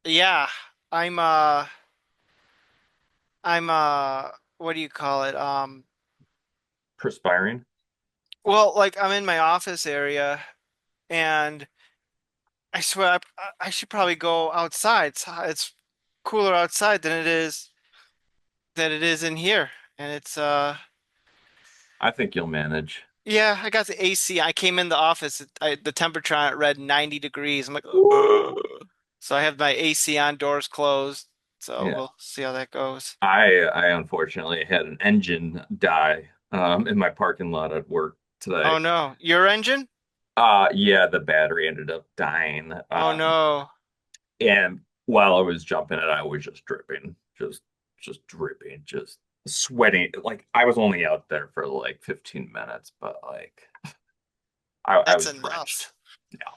Speaker 1: yeah, I'm what do you call it?
Speaker 2: Perspiring.
Speaker 1: Well, like I'm in my office area and I swear I should probably go outside. It's cooler outside than it is in here. And it's
Speaker 2: I think you'll manage.
Speaker 1: yeah, I got the AC. I came in the office, the temperature on it read 90 degrees. I'm like, ugh.
Speaker 2: Woo.
Speaker 1: So I have my AC on, doors closed. So
Speaker 2: Yeah.
Speaker 1: we'll see how that goes.
Speaker 2: I unfortunately had an engine die in my parking lot at work
Speaker 1: Oh
Speaker 2: today.
Speaker 1: no, your engine?
Speaker 2: Yeah, the battery ended up dying.
Speaker 1: Oh no,
Speaker 2: And while I was jumping it, I was just dripping, just dripping, just sweating. Like I was only out there for like 15 minutes, but like I
Speaker 1: that's
Speaker 2: was drenched.
Speaker 1: enough.
Speaker 2: Yeah.